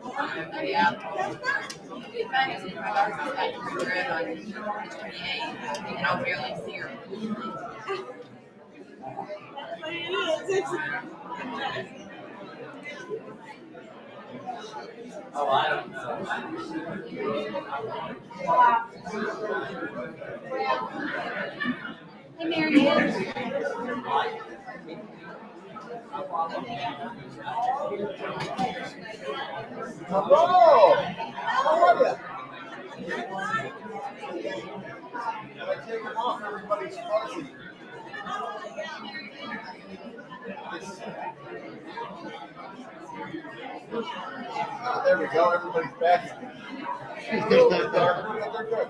Oh, yeah. It's fun because my daughter's just got to grad on 28, and I'll barely see her. Oh, I don't know. Hey, Marianne. Hello! How are you? I take them off, everybody's fuzzy. There we go, everybody's back. She's a little bit dark, but they're good.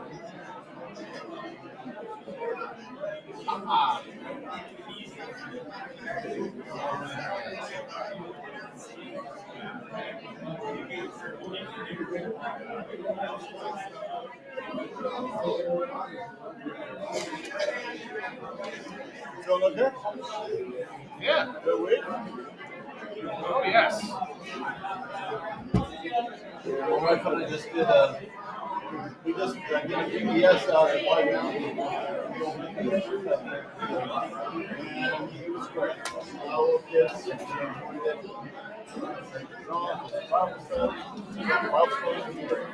Feel look good? Yeah. Good week? Oh, yes. My wife and I just did we just did a PBS out at White Mountain. And it was great. All the kids enjoyed it. Bible study. Bible study was great.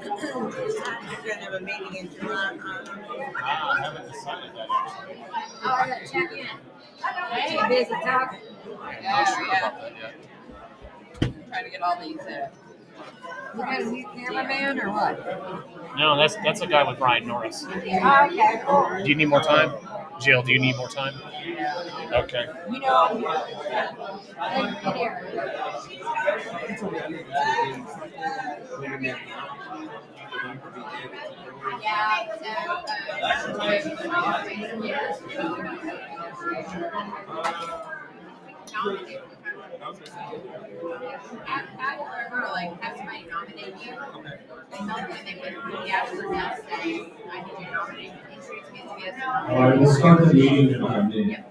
You're going to have a meeting in July. I haven't decided that actually. Oh, I gotta check in. Hey, busy talking. Yeah. Trying to get all these. You got a new cameraman or what? No, that's a guy with Brian Norris. Oh, okay, cool. Do you need more time? Jill, do you need more time? Okay. You know, thank you, dear. Yeah, like have somebody nominate you. And tell them when they put the after test, I need you to nominate. Introduce me as All right, we'll start the meeting in a minute.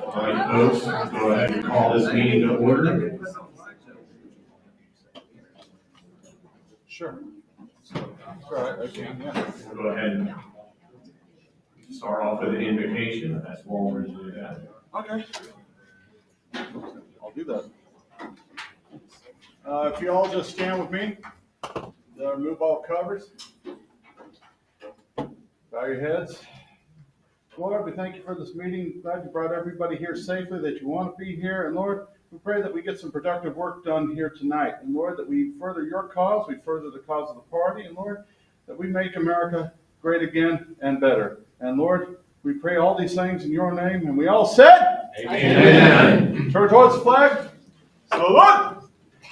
All right, folks, go ahead and call this meeting to order. Sure. All right, okay, yeah. We'll go ahead and start off with an invocation. That's Walter to do that. Okay. I'll do that. If you all just stand with me, remove all covers. Bow your heads. Lord, we thank you for this meeting. Glad you brought everybody here safely, that you want to be here. And Lord, we pray that we get some productive work done here tonight. And Lord, that we further your cause, we further the cause of the party. And Lord, that we make America great again and better. And Lord, we pray all these things in your name. And we all said, Amen. Turn towards the flag. Salute.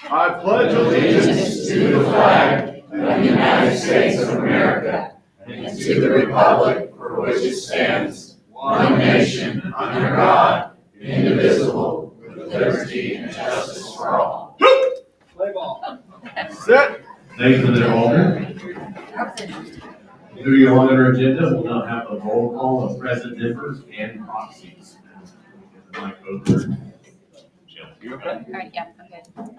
I pledge allegiance to the flag of the United States of America and to the republic for which it stands, one nation, under God, indivisible, with liberty and justice for all. Sit. Thank you for that, Alder. Moving on in our agenda, we'll now have a roll call of representatives and proxies. Mike over. Jill. You okay? All right, yeah, I'm good.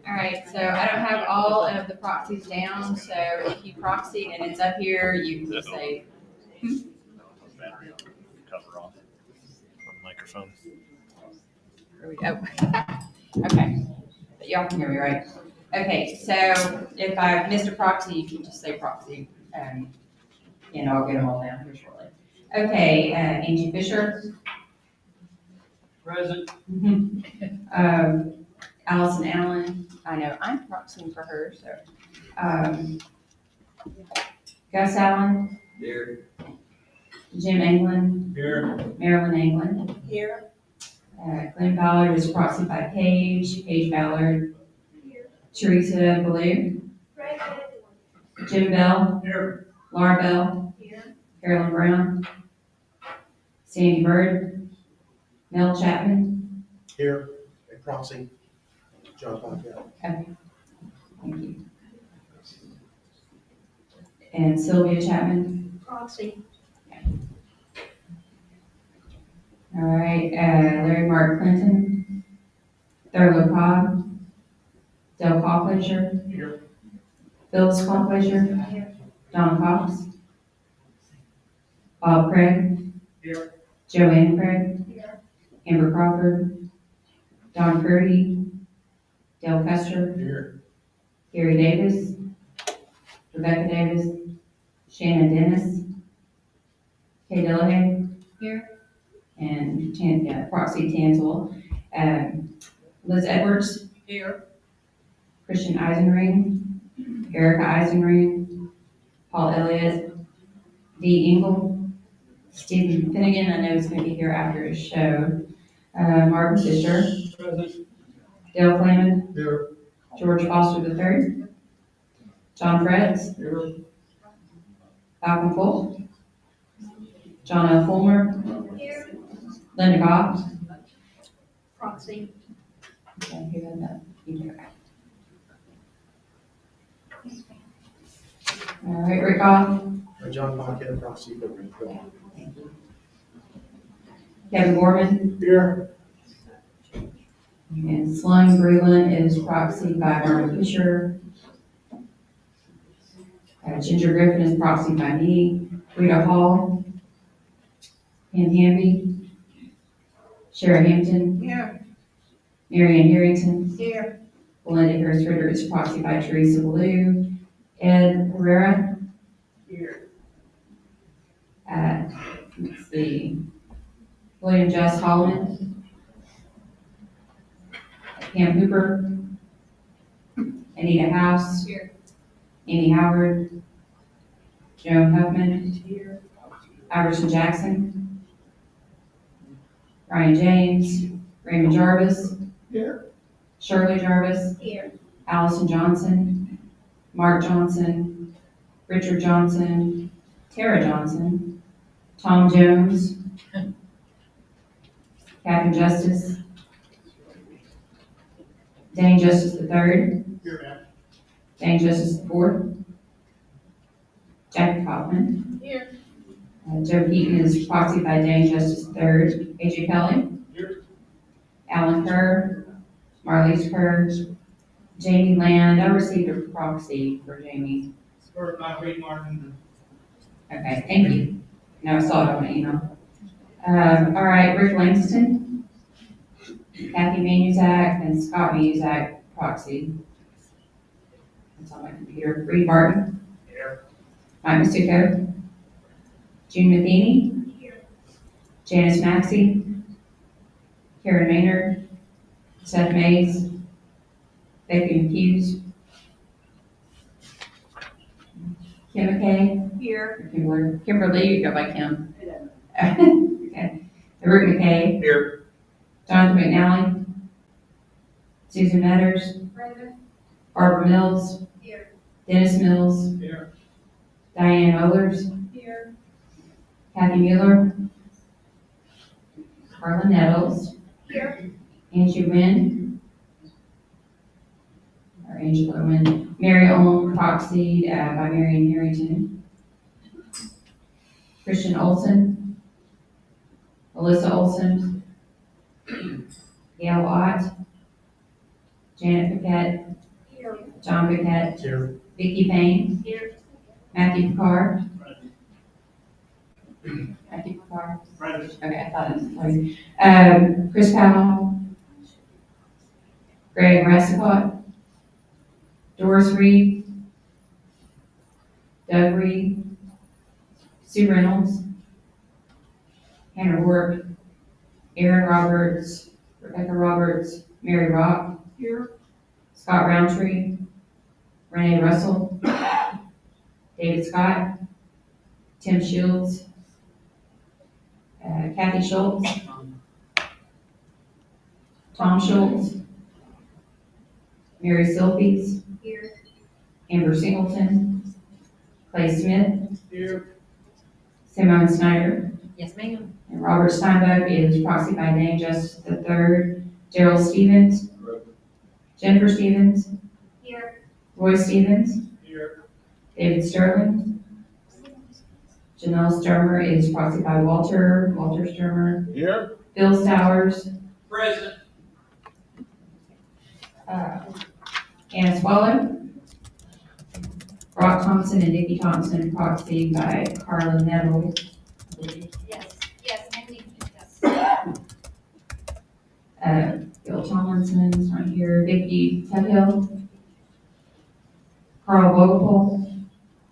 All right, so I don't have all of the proxies down, so if you proxy and it's up here, you can just say, Battery cover off on the microphone. here we go. Okay, but y'all can hear me, right? Okay, so if I've missed a proxy, you can just say proxy, and I'll get them all down here shortly. Okay, Angie Fisher. Present. Allison Allen, I know I'm proxying for her, so. Gus Allen, Here. Jim England, Here. Marilyn England. Here. Glenn Ballard is proxied by Paige Ballard. Teresa Baloo. Jim Bell. Here. Laura Bell. Carolyn Brown. Sandy Bird. Mel Chapman. Here, a proxy, John Podcast. Okay. Thank you. And Sylvia Chapman. Proxy. All right, Larry Mark Clinton. Thurlow Cobb. Dale Kaufleischer. Here. Phyllis Kaufleischer. Don Cox. Bob Craig. Here. Joanne Craig. Amber Crawford. Don Purdy. Dale Custer. Here. Gary Davis. Rebecca Davis. Shannon Dennis. Kay Delahaye. Here. And proxy Tansel. Liz Edwards. Here. Christian Eisenring. Erica Eisenring. Paul Elliott. Dee Engel. Stephen Finnegan, I know he's going to be here after his show. Marvin Fisher. Present. Dale Flamen. Here. George Foster III. John Fretz. Here. Malcolm Fulton. John L. Fulmer. Linda Goff. Proxy. Okay, who had that? You do. All right, Rick Goff. John Podcast, proxy for Rick Dawn. Kevin Gorman. Here. And Sloan Breland is proxied by Marvin Fisher. Ginger Griffin is proxied by me. Rita Hall. Pam Hamby. Shara Hampton. Here. Marianne Harrington. Here. Belinda Harris Ritter is proxied by Teresa Ballou. Ed Herrera. Here. Let's see. William Jess Holland. Pam Hooper. Anita House. Here. Amy Howard. Joan Huffman. Here. Iverson Jackson. Ryan James. Raymond Jarvis. Here. Shirley Jarvis. Here. Allison Johnson. Mark Johnson. Richard Johnson. Tara Johnson. Tom Jones. Captain Justice. Dane Justice III. Here, ma'am. Dane Justice IV. Jackie Kaufman. Here. Joe Keaton is proxied by Dane Justice III. AJ Kelly. Here. Alan Kerr. Marlies Kerr. Jamie Land. I received a proxy for Jamie. Scored by Ray Martin. Okay, thank you. No, I saw it on the email. All right, Rick Langston. Kathy Manuzak and Scott Manuzak proxy. That's on my computer. Reed Martin. Here. Mike Masuko. June Matheny. Here. Janice Maxey. Karen Maynard. Seth Mays. Becky McHughes. Kim McKay. Here. Kimberly, you go by Kim. Okay. Rick McKay. Here. Jonathan McNally. Susan Metters. Barbara Mills. Here. Dennis Mills. Here. Diane Ollers. Here. Kathy Mueller. Carla Nettles. Here. Angie Wynn. Or Angela Wynn. Mary Ellen proxy by Marion Harrington. Christian Olson. Alyssa Olson. Gail Ott. Janet Paquette. Here. John Paquette. Here. Vicky Payne. Here. Matthew Picard. Matthew Picard. Present. Okay, I thought it was Chris Powell. Greg Rassicot. Doris Reed. Doug Reed. Sue Reynolds. Hannah Ward. Aaron Roberts. Rebecca Roberts. Mary Rock. Here. Scott Roundtree. Renee Russell. David Scott. Tim Shields. Kathy Schultz. Tom Schultz. Mary Silpies. Here. Amber Singleton. Clay Smith. Here. Simone Snyder. Yes, ma'am. And Robert Steinbeck is proxy by name Justice III. Gerald Stevens. Jennifer Stevens. Here. Roy Stevens. Here. David Sterling. Janelle Sturmer is proxy by Walter Sturmer. Here? Phil Stowers. Present. Anna Swallow. Brock Thompson and Nikki Thompson, proxy by Carla Nettle. Yes. Yes, Andy. Yes. Bill Tomlinson's right here. Vicky Tedhill. Carl Vogel.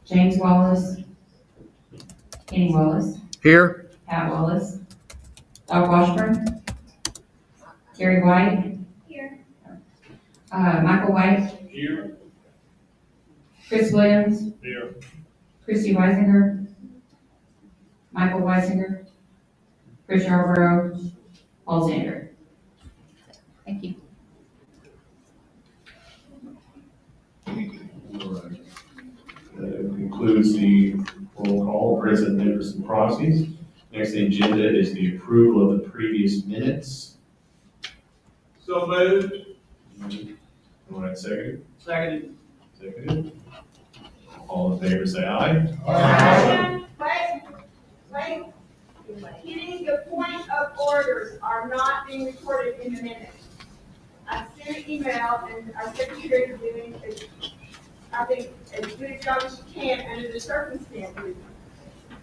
James Wallace. Kenny Wallace. Here. Pat Wallace. Doug Washburn. Gary White. Here. Michael White. Here. Chris Williams. Here. Christy Weisinger. Michael Weisinger. Chris Yarborough. Paul Zander. Thank you. That concludes the roll call, present members and proxies. Next on the agenda is the approval of the previous minutes. So moved. All right, second. Seconded. Seconded. All in favor, say aye. Wait. Getting the point of orders are not being recorded in the minutes. I sent an email and our secretary is doing, I think, as good a job as she can under the circumstances.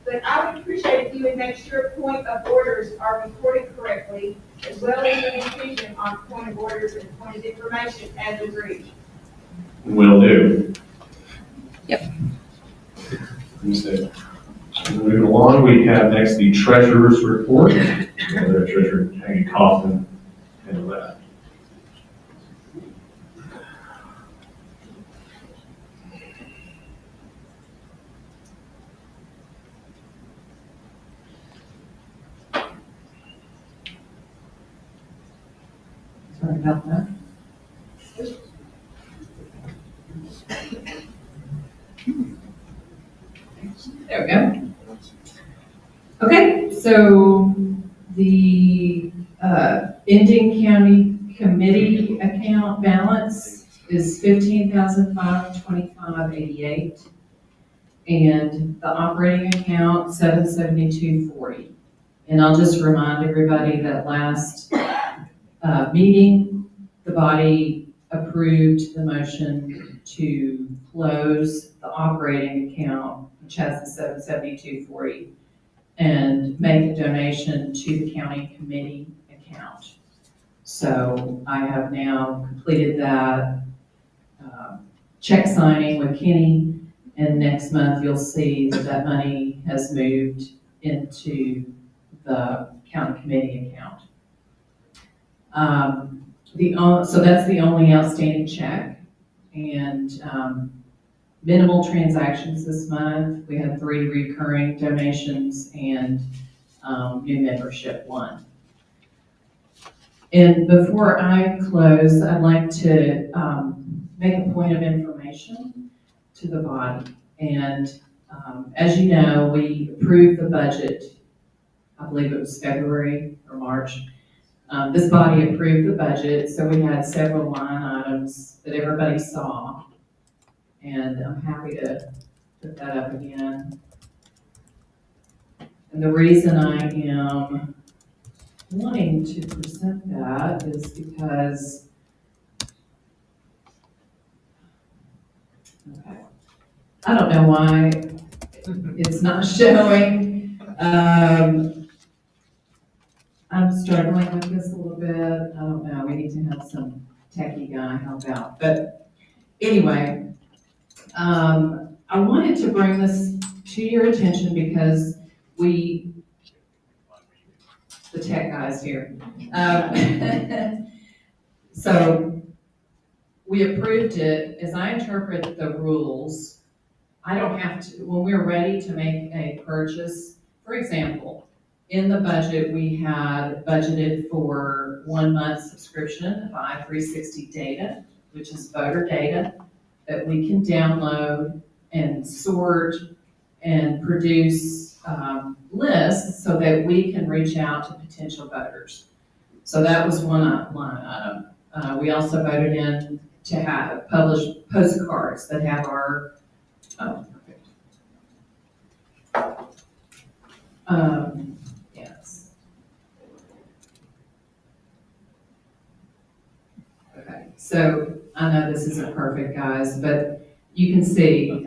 But I would appreciate if you would make sure point of orders are recorded correctly, as well as the decision on point of orders and point of information as agreed. Will do. Yep. Moving along, we have next the treasurer's report. The treasurer, Peggy Kaufman, and that. Sorry about that. There we go. Okay, so the ending county committee account balance is $15,525.88, and the operating account $772.40. And I'll just remind everybody that last meeting, the body approved the motion to close the operating account, which has the $772.40, and make a donation to the county committee account. So I have now completed that check signing with Kenny, and next month you'll see that that money has moved into the county committee account. So that's the only outstanding check, and minimal transactions this month. We had 3 recurring donations and new membership 1. And before I close, I'd like to make a point of information to the body. And as you know, we approved the budget I believe it was February or March. This body approved the budget, so we had several line items that everybody saw. And I'm happy to put that up again. And the reason I am wanting to present that is because, okay, I don't know why it's not showing. I'm struggling with this a little bit. I don't know, we need to have some techie guy help out. But anyway, I wanted to bring this to your attention because the tech guy's here. So we approved it. As I interpret the rules, I don't have to, when we're ready to make a purchase, for example, in the budget, we had budgeted for 1 month subscription of I-360 data, which is voter data that we can download and sort and produce lists so that we can reach out to potential voters. So that was one line item. We also voted in to have published postcards that have our, oh, perfect. Yes. Okay, so I know this isn't perfect, guys, but you can see,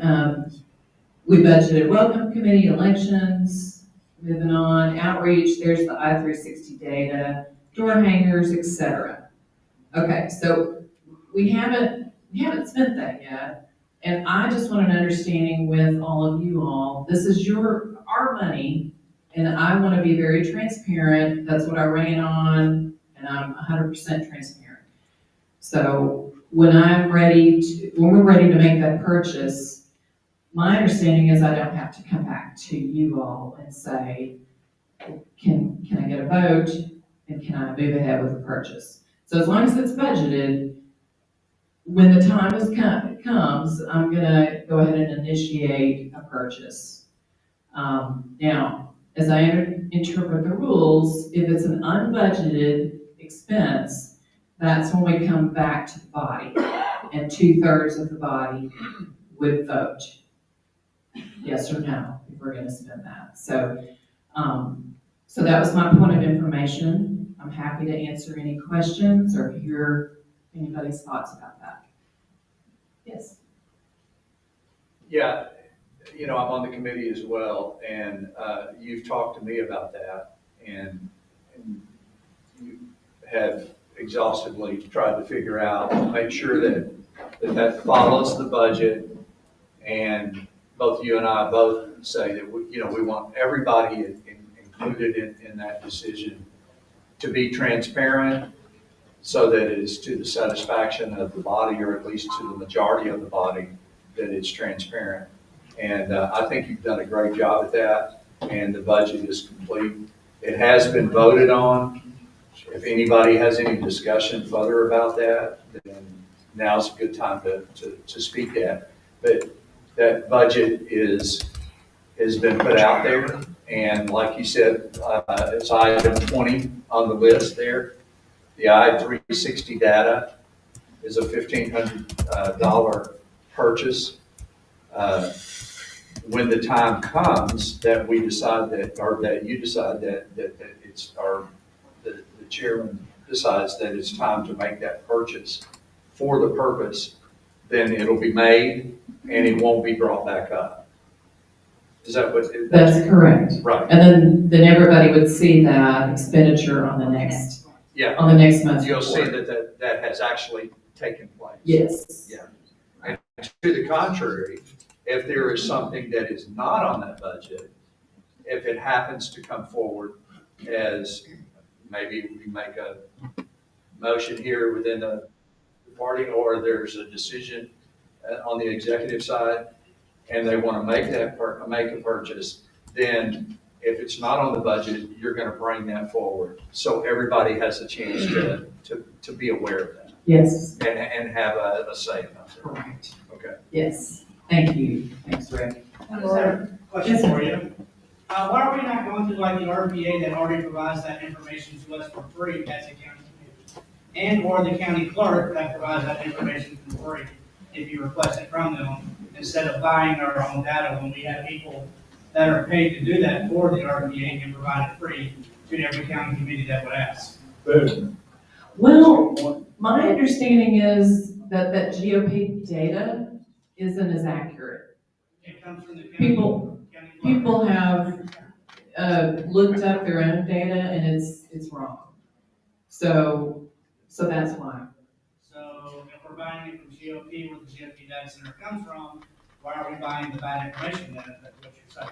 we budgeted welcome committee, elections, moving on, outreach, there's the I-360 data, door hangers, etc. Okay, so we haven't spent that yet, and I just want an understanding with all of you all, this is our money, and I want to be very transparent, that's what I ran on, and I'm 100% transparent. So when we're ready to make that purchase, my understanding is I don't have to come back to you all and say, can I get a vote and can I move ahead with the purchase? So as long as it's budgeted, when the time comes, I'm gonna go ahead and initiate a purchase. Now, as I interpret the rules, if it's an unbudgeted expense, that's when we come back to the body, and 2/3 of the body would vote yes or no, if we're gonna spend that. So that was my point of information. I'm happy to answer any questions or hear anybody's thoughts about that. Yes. Yeah, I'm on the committee as well, and you've talked to me about that, and you have exhaustively tried to figure out, make sure that follows the budget, and both you and I both say that we want everybody included in that decision to be transparent so that it is to the satisfaction of the body, or at least to the majority of the body, that it's transparent. And I think you've done a great job at that, and the budget is complete. It has been voted on. If anybody has any discussion further about that, then now's a good time to speak at. But that budget has been put out there, and like you said, it's item 20 on the list there. The I-360 data is a $1,500 purchase. When the time comes that we decide that, or that you decide that it's, or the chairman decides that it's time to make that purchase for the purpose, then it'll be made and it won't be brought back up. Is that what? That's correct. Right. And then everybody would see that expenditure on the next, Yeah. on the next month's You'll see report. that has actually taken place. Yes. Yeah. And to the contrary, if there is something that is not on that budget, if it happens to come forward as maybe we make a motion here within the party, or there's a decision on the executive side, and they want to make a purchase, then if it's not on the budget, you're going to bring that forward. So everybody has a chance to be aware of that. Yes. And have a say about it. Correct. Okay. Yes. Thank you. Thanks, Rick. Question for you. Why are we not going through like the RPA that already provides that information to us for free as a county committee? And or the county clerk that provides that information for free if you request it from them, instead of buying our own data when we have people that are paid to do that for the RPA and provide it free to every county committee that would ask. Well, my understanding is that that GOP data isn't as accurate. It comes from the county. People, county clerk. people have, looked up their own data and it's wrong. So that's why. So if we're buying it from GOP, where the GOP data center comes from, why are we buying the bad information then? That's what you're saying.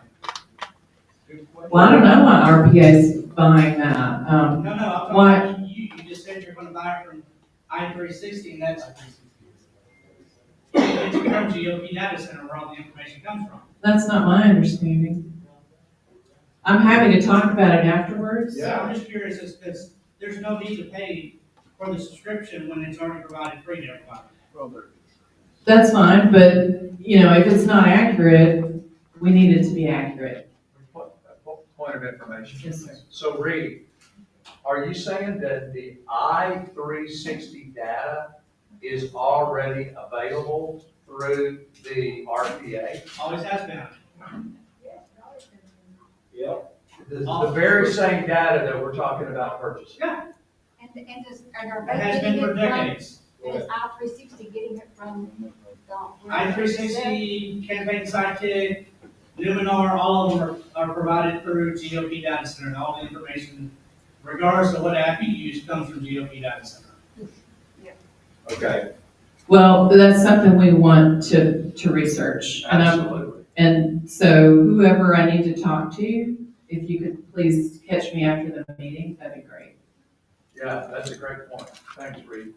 Well, I don't know why RPA's buying that. No, I'm talking Why? about you just said you're gonna buy it from I-360 and that's, it's from GOP data center where all the information comes from. That's not my understanding. I'm happy to talk about it afterwards. So I'm just curious, because there's no need to pay for the subscription when it's already provided free to everybody. That's fine, but, you know, if it's not accurate, we need it to be accurate. Point of information. Yes, sir. So Reed, are you saying that the I-360 data is already available through the RPA? Always has been. The very same data that we're talking about purchasing? Yeah, And are it they has getting been for it from, decades. is I-360 getting it from the? I-360, Campaign Sidekick, Luminar, all of them are provided through GOP data center, and all the information, regardless of what app you use, comes from GOP data center. Okay, Well, that's something we want to research. absolutely. And so whoever I need to talk to, if you could please catch me after the meeting, that'd be great. Yeah, that's a great point. Thanks, Reed.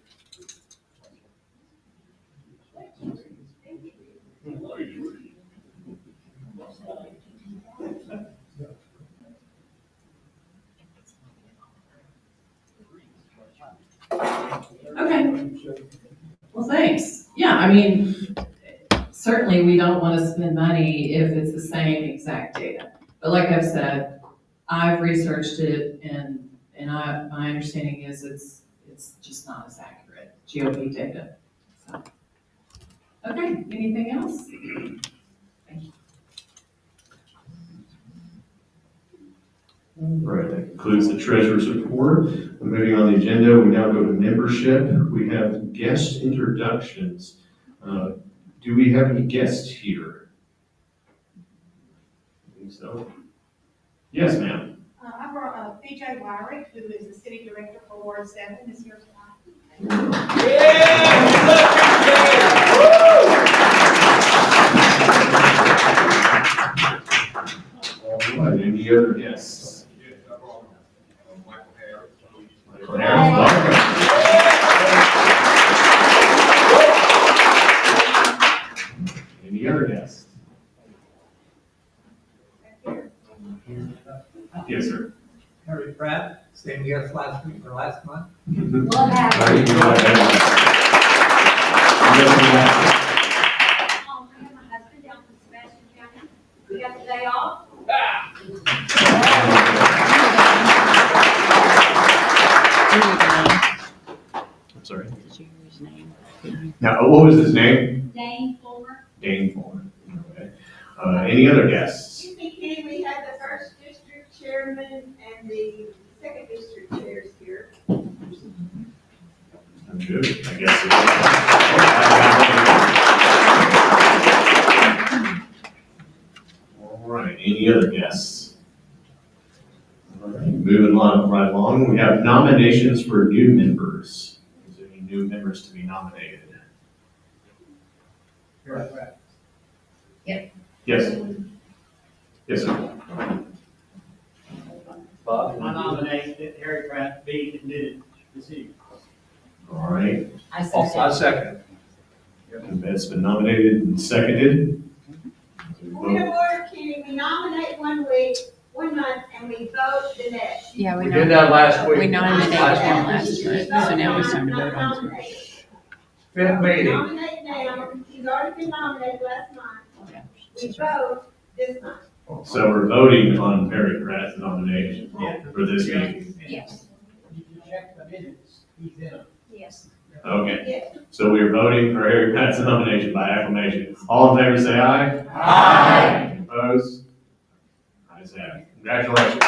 Okay. Well, thanks. Yeah, I mean, certainly we don't want to spend money if it's the same exact data. But like I've said, I've researched it and my understanding is it's just not as accurate, GOP data. So. Okay, anything else? Thank you. All right, that concludes the treasurer's report. Moving on the agenda, we now go to membership. We have guest introductions. Do we have any guests here? I think so. Yes, ma'am. I brought BJ Wyrick, who is the city director for Ward 7, is here tonight. All right, any other guests? Michael Harris, welcome. Any other guests? Yes, sir. Harry Pratt, same guest last week or last month. What happened? I have My husband down from Sebastian County. We got the day off. I'm sorry. Now, what was his name? Dane Fuller. Dane Fuller. Okay. Any other guests? Excuse me, Kenny, we have the first district chairman and the second district chairs here. I'm good, I guess. All right, any other guests? All right, moving on right along, we have nominations for new members. Is there any new members to be nominated? Harry Pratt. Yes. Yes, sir. Bob? I nominate that Harry Pratt be admitted to the city. All right, I I second. that's been nominated and seconded. Point of order, Kenny, we nominate 1 week, 1 month, and we vote the next. Yeah, We did that last week. We nominated him last She's month, voting so now it's now, time to not vote on it. nominated. Fifth meeting. Nominate now, she's already been nominated last month. We vote this month. So we're voting on Perry Pratt's nomination for this meeting. Yes. You can check the minutes, he's in. Yes. Okay, so we are voting for Harry Pratt's nomination by acclamation. All in favor, say aye. Aye. Opposed? Ayes have it. Congratulations.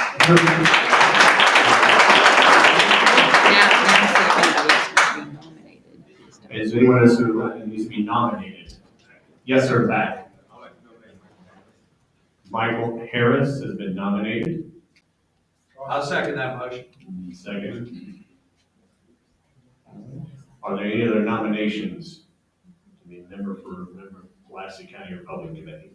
Is there anyone else who needs to be nominated? Yes, sir, back. Michael Harris has been nominated. I'll second that motion. Second. Are there any other nominations to be a member of Pulaski County Republic Committee?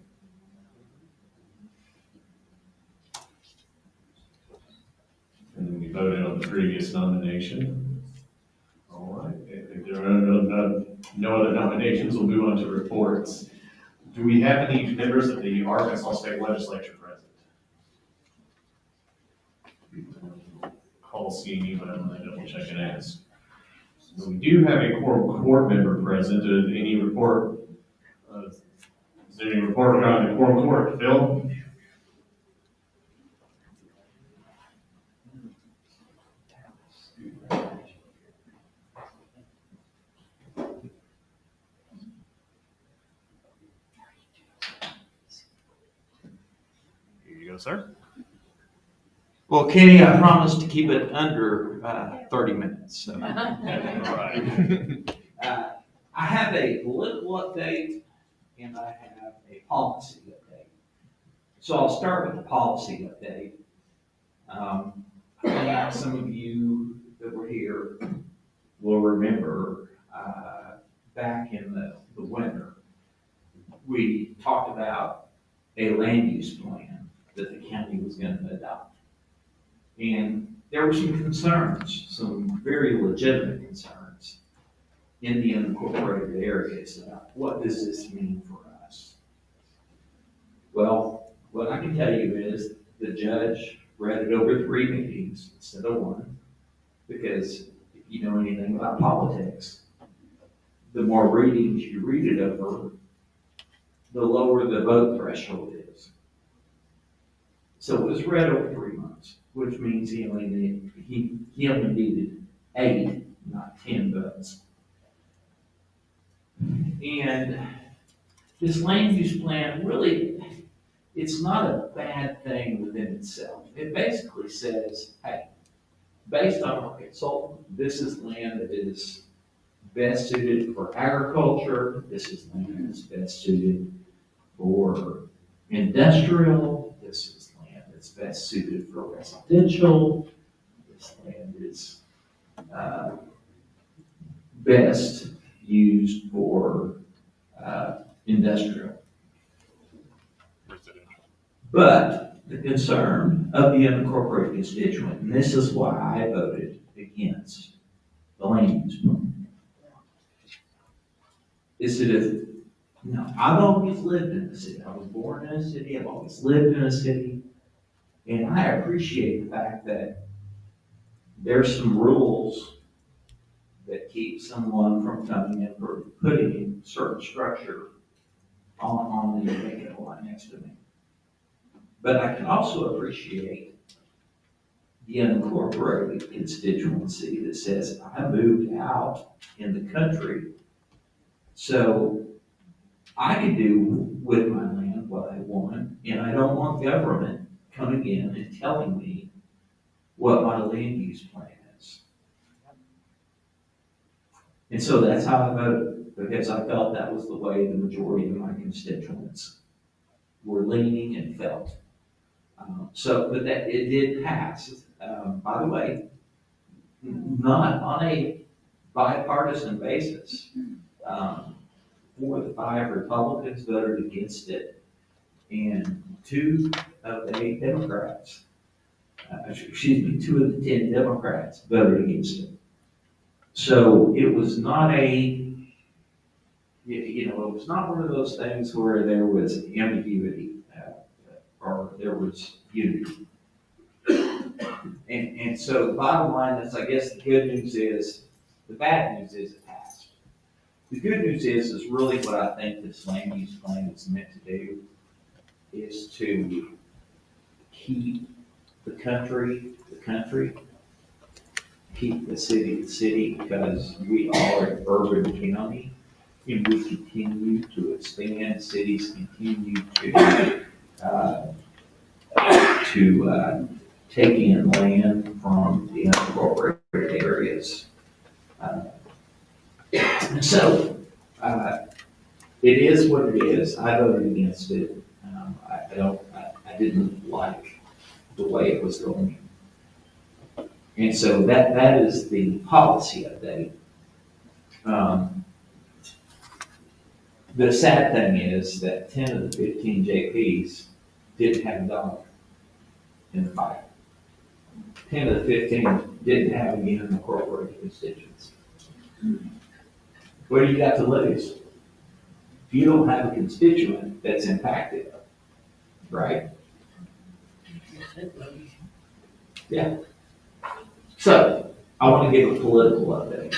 And then we voted on the previous nomination. All right, if there are no other nominations, we'll move on to reports. Do we have any members of the Arkansas State Legislature present? Call seeing you, but I'm going to double check and ask. So we do have a quorum court member present. Any report? Is there any report regarding the quorum court? Phil? Here you go, sir. Well, Kenny, I promised to keep it under 30 minutes. So. All right. I have a political update and I have a policy update. So I'll start with the policy update. I think some of you that were here will remember back in the winter, we talked about a land use plan that the county was going to adopt. And there were some concerns, some very legitimate concerns in the unincorporated areas about what does this mean for us? Well, what I can tell you is the judge read it over 3 meetings instead of 1, because if you know anything about politics, the more readings you read it over, the lower the vote threshold is. So it was read over 3 months, which means he only needed 8, not 10 votes. And this land use plan really, it's not a bad thing within itself. It basically says, hey, based on our consultant, this is land that is best suited for agriculture. This is land that's best suited for industrial. This is land that's best suited for residential. This land is best used for industrial. But the concern of the unincorporated constituent, and this is why I voted against the land use plan, is that I've always lived in the city. I was born in a city. I've always lived in a city. And I appreciate the fact that there's some rules that keep someone from coming in or putting in certain structure on the vacant lot next to me. But I can also appreciate the unincorporated constituency that says, I moved out in the country, so I can do with my land what I want, and I don't want government coming in and telling me what my land use plan is. And so that's how I voted, because I felt that was the way the majority of my constituents were leaning and felt. But that it did pass. By the way, not on a bipartisan basis. 4 of the 5 Republicans voted against it, and 2 of the 8 Democrats, 2 of the 10 Democrats voted against it. So it was not it was not one of those things where there was ambiguity or there was unity. And so the bottom line is, I guess the good news is, the bad news is it passed. The good news is really what I think this land use plan is meant to do. is to keep the country, keep the city, because we are an urban county, and we continue to expand, cities continue to take in land from the unincorporated areas. So, it is what it is. I voted against it. I didn't like the way it was going. And so that is the policy update. The sad thing is that 10 of the 15 JPs didn't have a dollar in the fight. 10 of the 15 didn't have any unincorporated constituents. What do you got to lose? If you don't have a constituent that's impacted, right? Yeah. So, I want to give a political update.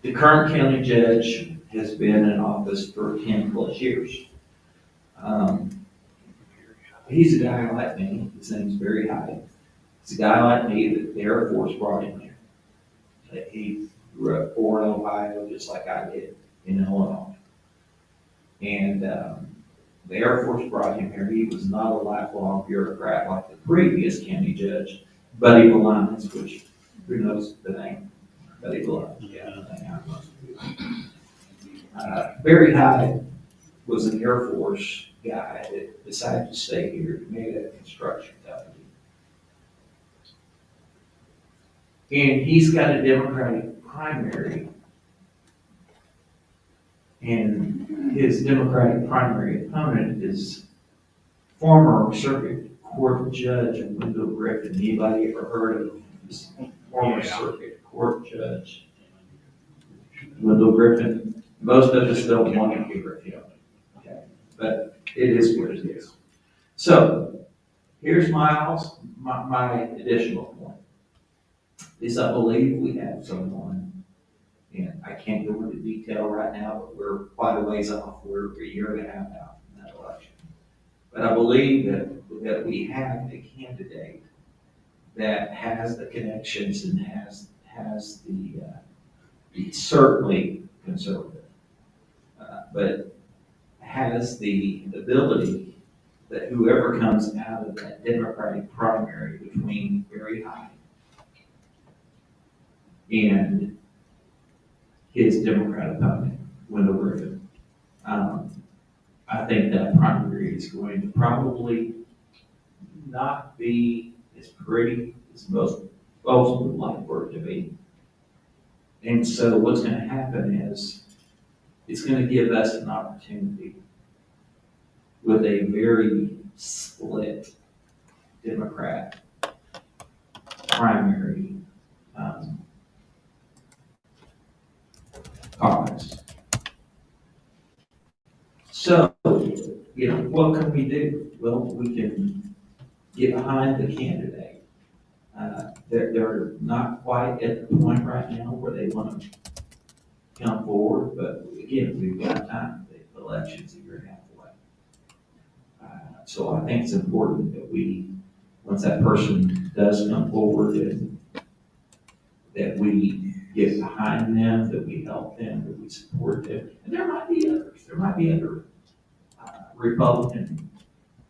The current county judge has been in office for 10 plus years. He's a guy like me. His name's Barry Hyde. He's a guy like me that the Air Force brought him here. That he grew up poor in Ohio, just like I did in Illinois. And the Air Force brought him here. He was not a lifelong bureaucrat like the previous county judge, Buddy Valines, which who knows the name? Buddy Valines, yeah, the name I'm most Barry Hyde was an Air Force guy that decided to stay here, made a construction company. And he's got a Democratic primary. And his Democratic primary opponent is former circuit court judge Wendell Griffin. Anybody ever heard of this former circuit court judge Wendell Griffin? Most of us don't want to hear of him. Okay. But it is what it is. So here's my additional point. Is I believe we have someone, and I can't go into detail right now, but we're quite a ways off. We're a year and a half out from that election. But I believe that we have a candidate that has the connections and has the certainly conservative, but has the ability that whoever comes out of that Democratic primary between Barry Hyde and his Democrat opponent, Wendell Griffin, I think that primary is going to probably not be as pretty as most folks would like for it to be. And so what's going to happen is it's going to give us an opportunity with a very split Democrat primary caucus. So, what can we do? Well, we can get behind the candidate. They're not quite at the point right now where they want to come forward, but again, we've got time. The election's a year and a half away. So I think it's important that once that person does come forward, that we get behind them, that we help them, that we support them. And there might be others. There might be other Republican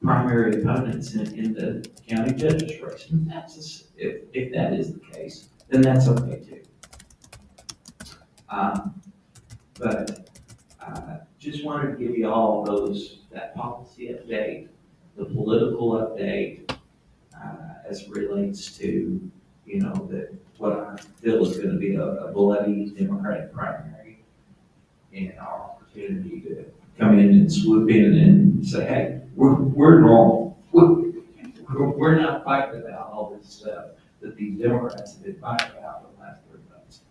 primary opponents in the county judge's race. And if that is the case, then that's okay too. But just wanted to give you all that policy update, the political update, as it relates to, what I feel is going to be a bloody Democratic primary, and our opportunity to come in and swoop in and say, hey, we're normal. We're not fighting about all this stuff that these Democrats have been fighting about for the last 3 months.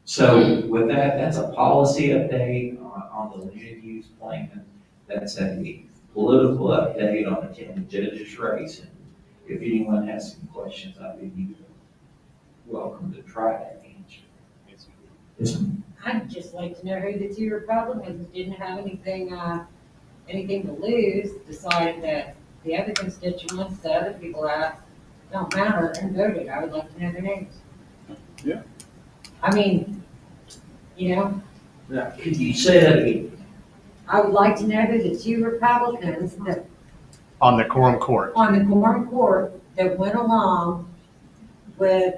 So with that's a policy update on the land use plan. That's a political update on the county judge's race. And if anyone has some questions, I'd be welcome to try that answer. Yes, ma'am. I'd just like to know who the two Republicans didn't have anything to lose, decided that the other constituents, the other people that don't matter and voted. I would like to know their names. Yeah. I mean, you know, Now, could you say that again? I would like to know who the two Republicans that, On the quorum court. on the quorum court that went along with,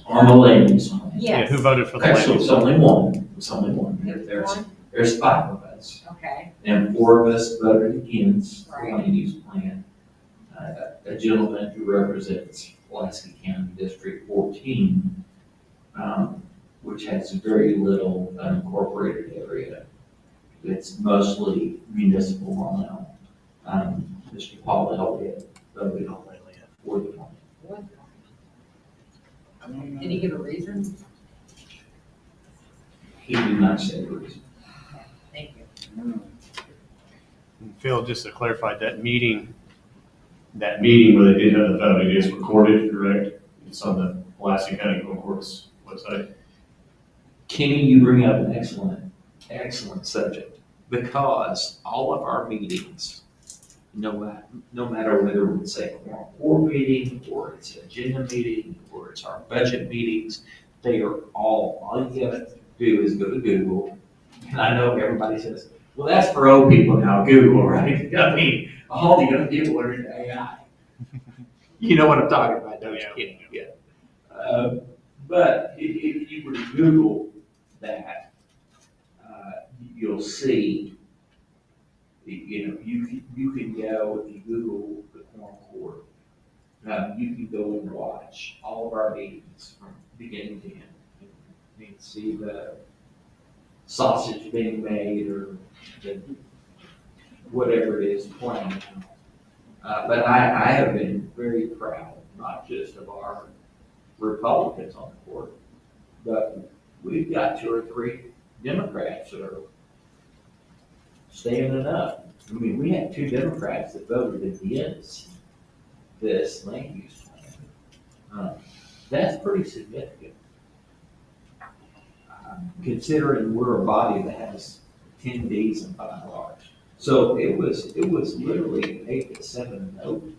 On the land use plan? Yeah, yes. who voted for the Okay, so land it's use? only one. It's only one. One? There's 5 of us, Okay, and 4 of us voted against the Right. land use plan. A gentleman who represents Pulaski County District 14, which has very little unincorporated area. It's mostly municipal now. Mr. Paul Elliott voted for the plan. did he give a reason? He did not say the reason. Thank you. Phil, just to clarify, that meeting That meeting where they did have the vote, it is recorded, correct? It's on the Pulaski County Court's website. Kenny, you bring up an excellent subject, because all of our meetings, no matter whether it's a board meeting, or it's an agenda meeting, or it's our budget meetings, they are all you gotta do is go to Google. And I know everybody says, well, that's for old people now, Google, right? I mean, all the young people are into AI. You know what I'm talking about, don't you, Kenny? Yeah. But if you were to Google that, you'll see, you can go, if you Google the quorum court, you can go and watch all of our meetings from beginning to end. You can see the sausage being made, or the, whatever it is playing. But I have been very proud, not just of our Republicans on the court, but we've got 2 or 3 Democrats that are standing up. I mean, we had 2 Democrats that voted against this land use plan. That's pretty significant, considering we're a body that has 10 Ds and 5 Rs. So it was literally an 8-7 vote,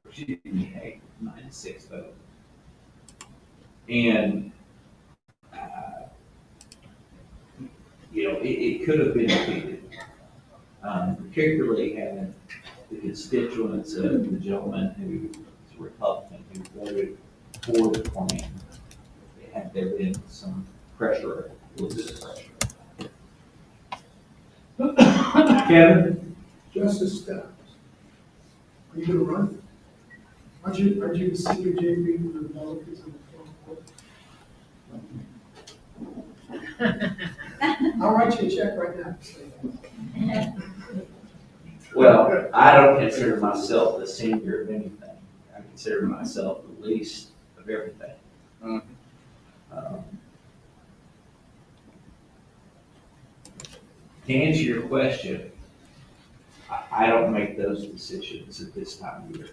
excuse me, 9-6 vote. And, it could have been defeated, particularly having the constituents of the gentleman who is a Republican who voted for the plan. Had there been some pressure, a little bit of pressure. Kevin? Justice Steps, are you gonna run? Aren't you the senior JP for the Republicans in the front court? I'll write you a check right now. Well, I don't consider myself the senior of anything. I consider myself the least of everything. To answer your question, I don't make those decisions at this time of year.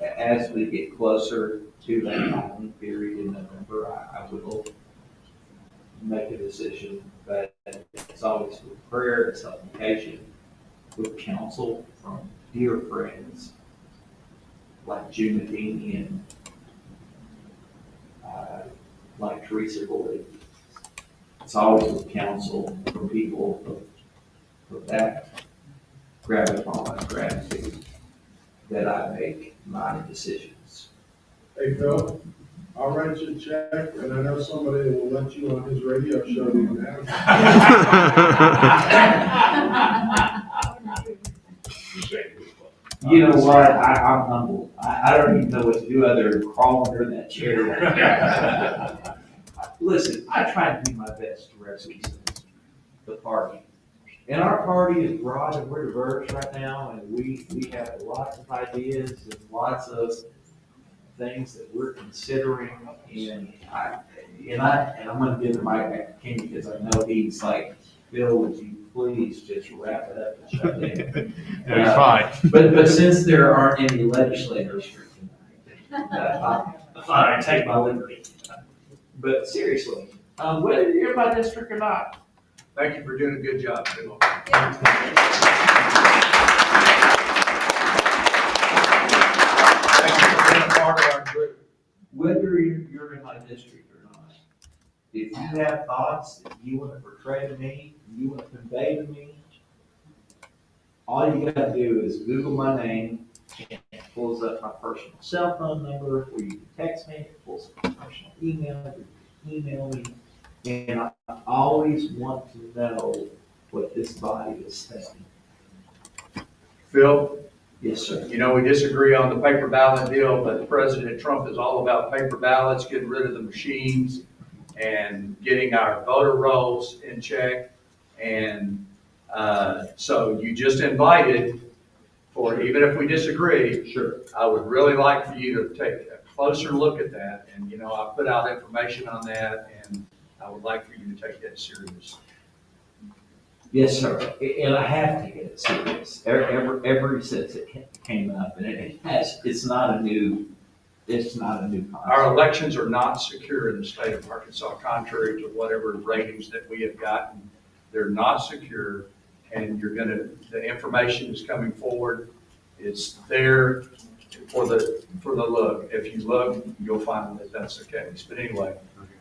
As we get closer to that filing period in November, I will make a decision, but it's always with prayer and supplication, with counsel from dear friends like June Medini and like Teresa Boyd. It's always with counsel from people of that gratitude that I make my decisions. Hey, Phil, I'll write you a check, and I know somebody that will let you on his radio show even after. You know what? I'm humbled. I don't even know what to do other than crawl under that chair. Listen, I try to do my best to represent the party. And our party is broad and we're diverse right now, and we have lots of ideas and lots of things that we're considering. And I'm going to give the mic back to Kenny because I know he's like, Bill, would you please just wrap it up and shut down? That's fine. But since there aren't any legislators here tonight, I thought I'd take my liberty. But seriously, whether you're in my district or not. Thank you for doing a good job, Bill. Thank you for being a part of our group. Whether you're in my district or not, if you have thoughts that you want to portray to me, you want to convey to me, all you gotta do is Google my name, and it pulls up my personal cell phone number, or you can text me, it pulls up my personal email, you can email me. And I always want to know what this body is thinking. Phil, Yes, sir. you know, we disagree on the paper ballot deal, but President Trump is all about paper ballots, getting rid of the machines and getting our voter rolls in check. And so you just invited for, even if we disagree, Sure. I would really like for you to take a closer look at that. And, you know, I put out information on that, and I would like for you to take that serious. Yes, sir. And I have taken it serious. Ever since it came up, and it's not a new concept. Our elections are not secure in the state of Arkansas, contrary to whatever ratings that we have gotten. They're not secure, and the information is coming forward. It's there for the look. If you look, you'll find that that's the case. But anyway,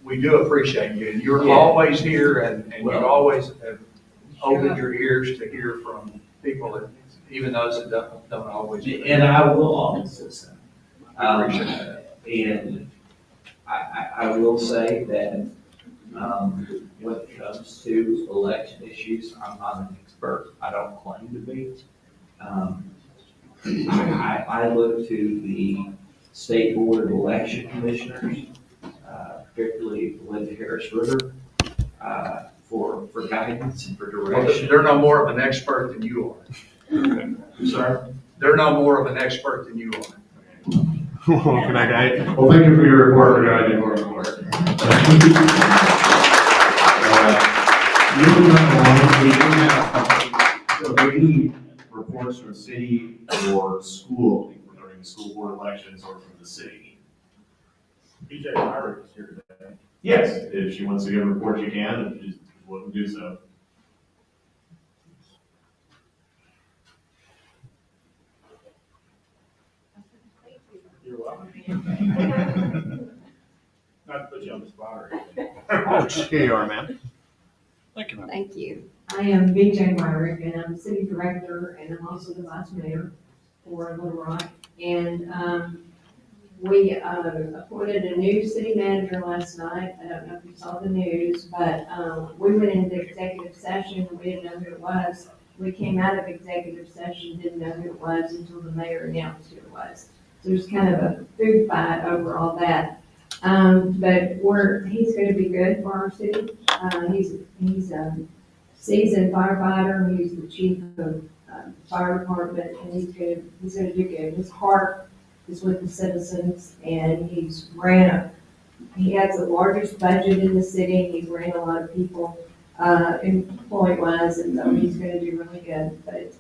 we do appreciate you, and you're always here, and you always have opened your ears to hear from people, that, even those that don't always. And I will always listen. I appreciate that. And I will say that when it comes to election issues, I'm not an expert. I don't claim to be. I look to the State Board of Election Commissioners, particularly Linda Harris Ritter, for guidance and for direction. They're no more of an expert than you are. Sorry? They're no more of an expert than you are. Good night, guys. Well, thank you for your report. We're going to do more report. Moving right along, we do have any reports from city or school regarding the school board elections or from the city. BJ Myrick is here today. Yes, if she wants to give a report, she can, and she's welcome to do so. You're welcome. Not to put you on the spot or anything. Oh, here you are, ma'am. Thank you, ma'am. Thank you. I am BJ Myrick, and I'm city director, and I'm also the vice mayor for Little Rock. And we appointed a new city manager last night. I don't know if you saw the news, but we went into executive session, and we didn't know who it was. We came out of executive session, didn't know who it was until the mayor announced who it was. So there's kind of a food fight over all that. But he's going to be good for our city. He's a seasoned firefighter. He's the chief of the fire department, and he's going to do good. His heart is with the citizens, and he has the largest budget in the city. He's ran a lot of people employee-wise, and so he's going to do really good. But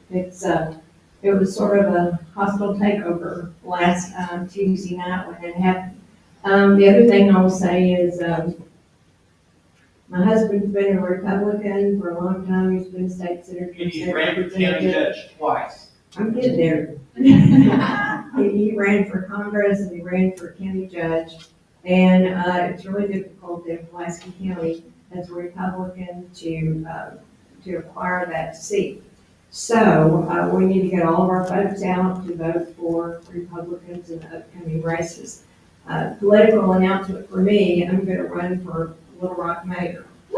it was sort of a hostile takeover last Tuesday night when it happened. The other thing I will say is my husband's been a Republican for a long time. He's been state senator. And he's ran for county judge twice. I'm getting there. He ran for Congress and he ran for county judge. And it's really difficult in Pulaski County as a Republican to acquire that seat. So we need to get all of our folks out to vote for Republicans in the upcoming races. Political announcement for me, I'm going to run for Little Rock mayor. I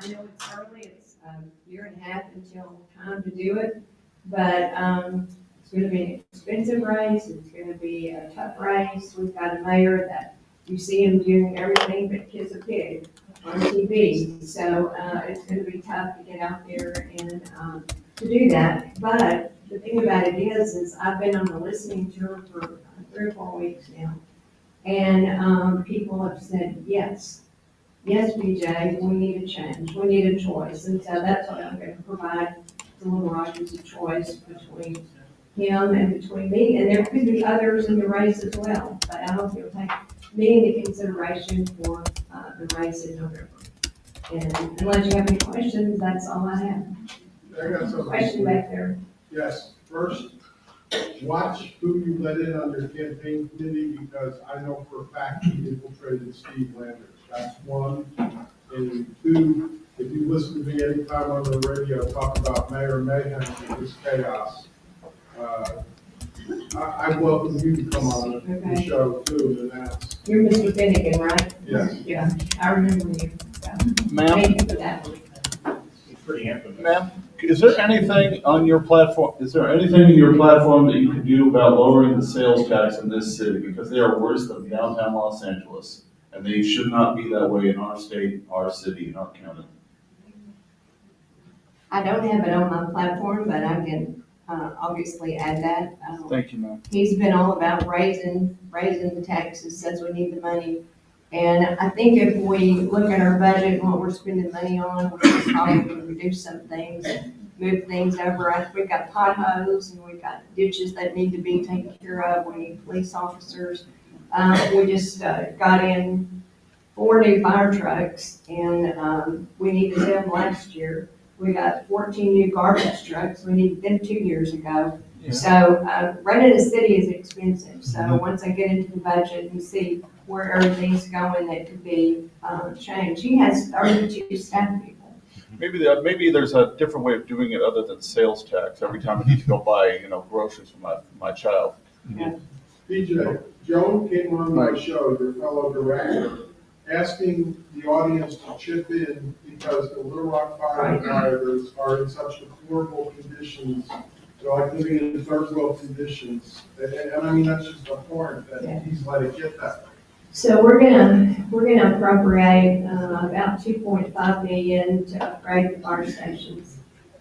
know it's early, it's a year and a half until time to do it, but it's going to be an expensive race, it's going to be a tough race. We've got a mayor that you see him doing everything but kiss a pig on TV, so it's going to be tough to get out there and to do that. But the thing about it is I've been on the listening tour for 3 or 4 weeks now, and people have said, yes, BJ, we need a change, we need a choice, and so that's what I'm going to provide to Little Rock is a choice between him and between me, and there could be others in the race as well, but I hope you'll take me into consideration for, the race in November. And unless you have any questions, that's all I have. I got something. Question back there. Yes, first, watch who you let in on your campaign committee, because I know for a fact he infiltrated Steve Landers. That's one. And two, if you listen to me anytime on the radio talk about Mayor Mayhem and this chaos, I welcome you to come on the show too, and that's. You're Mr. Finnegan, right? Yes. Yeah, I remember you. Ma'am? Thank you for that. Pretty handsome. Ma'am, is there anything on your platform, is there anything in your platform that you could do about lowering the sales tax in this city? Because they are worse than downtown Los Angeles, and they should not be that way in our state, our city, and our county. I don't have it on my platform, but I can, obviously add that. Thank you, ma'am. He's been all about raising the taxes, says we need the money. And I think if we look at our budget and what we're spending money on, we can probably reduce some things, move things over. We've got potholes and we've got ditches that need to be taken care of. We need police officers. We just got in 4 new fire trucks, and we needed them last year. We got 14 new garbage trucks. We needed them 2 years ago. Yeah. So running a city is expensive. So once I get into the budget and see where everything's going, that could be changed. He has 32 staff people. Maybe there's a different way of doing it other than sales tax. Every time I need to go buy, groceries for my child. Yeah. BJ, Joan came on my show, your fellow director, asking the audience to chip in because the Little Rock firefighters are in such deplorable conditions. They're like living in third world conditions. And I mean, that's just abhorrent that he's let it get that way. So we're gonna appropriate about 2.5 million to upgrade the fire stations.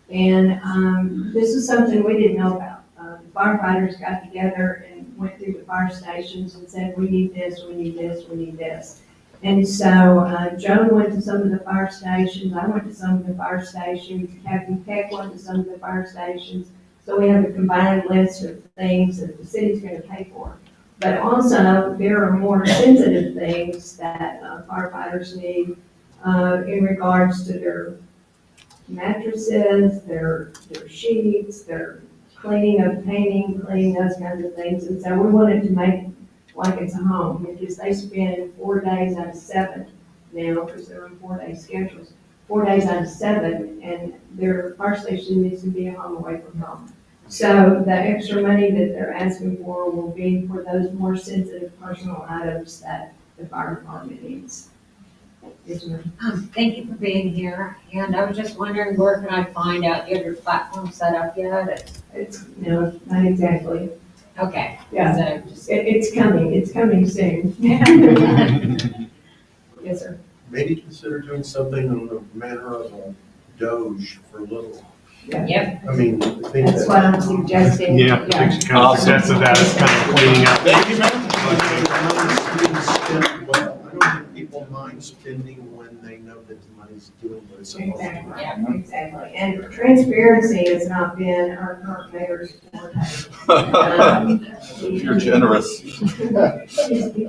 And this is something we didn't know about. The firefighters got together and went through the fire stations and said, we need this, we need this, we need this. And so Joan went to some of the fire stations, I went to some of the fire stations, Captain Peck went to some of the fire stations. So we have a combined list of things that the city's gonna pay for. But also, there are more sensitive things that firefighters need in regards to their mattresses, their sheets, their cleaning of painting, cleaning those kinds of things. And so we wanted to make it like it's a home, because they spend 4 days out of 7 now, because they're on 4-day schedules, 4 days out of 7, and their fire station needs to be a home away from home. So the extra money that they're asking for will be for those more sensitive personal items that the fire department needs. Yes, ma'am. Thank you for being here, and I was just wondering, where can I find out, do you have your platform set up yet? No, not exactly. Okay. Yeah, So just- it's coming soon. Yes, sir. Maybe consider doing something in the manner of a Doge for little. Yep. I mean, I think That's what I'm suggesting. Yeah, I think she kind of suggested that as kind of cleaning up. Thank you, man. Well, I don't think people mind spending when they know that the money's doing what it's supposed to. Exactly, yeah, exactly. And transparency has not been our current mayor's forte. You're generous. He's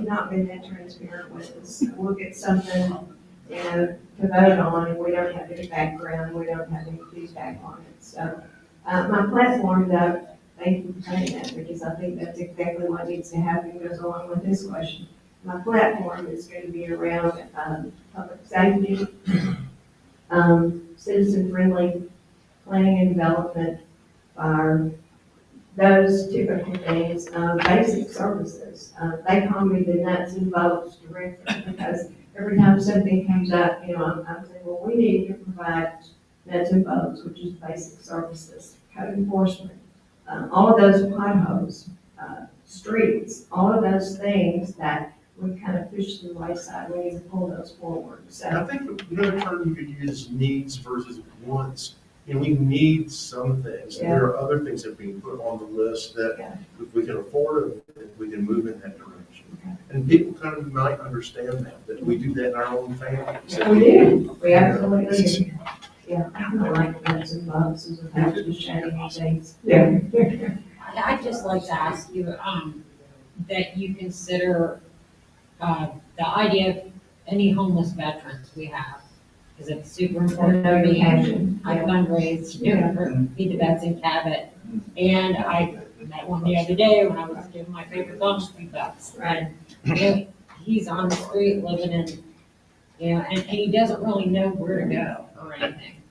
not been that transparent with us. We'll get something, to vote on, and we don't have any background, we don't have any feedback on it. So, my platform, though, thank you for saying that, because I think that's exactly what needs to happen, goes along with this question. My platform is going to be around, public safety, citizen-friendly planning and development, fire, those typical things, basic services. They call me the nuts and bolts director, because every time something comes up, I'm saying, well, we need to provide nuts and bolts, which is basic services, code enforcement, all of those potholes, streets, all of those things that we kind of push to the wayside. We need to pull those forward. So I think another term you could use needs versus wants. We need some things. Yeah. There are other things that we can put on the list that if we can afford it, if we can move in that direction. Okay. And people kind of might understand that we do that in our own families. we do. We absolutely do. Yeah, I don't like nuts and bolts as opposed to shiny things. Yeah. I'd just like to ask you, that you consider, the idea of any homeless veterans we have. Because it's super important to me. I fundraise, for Feed the Vets in Cabot. And I met one the other day when I was giving my favorite lunch $3. And, he's on the street living in, and he doesn't really know where to go or anything.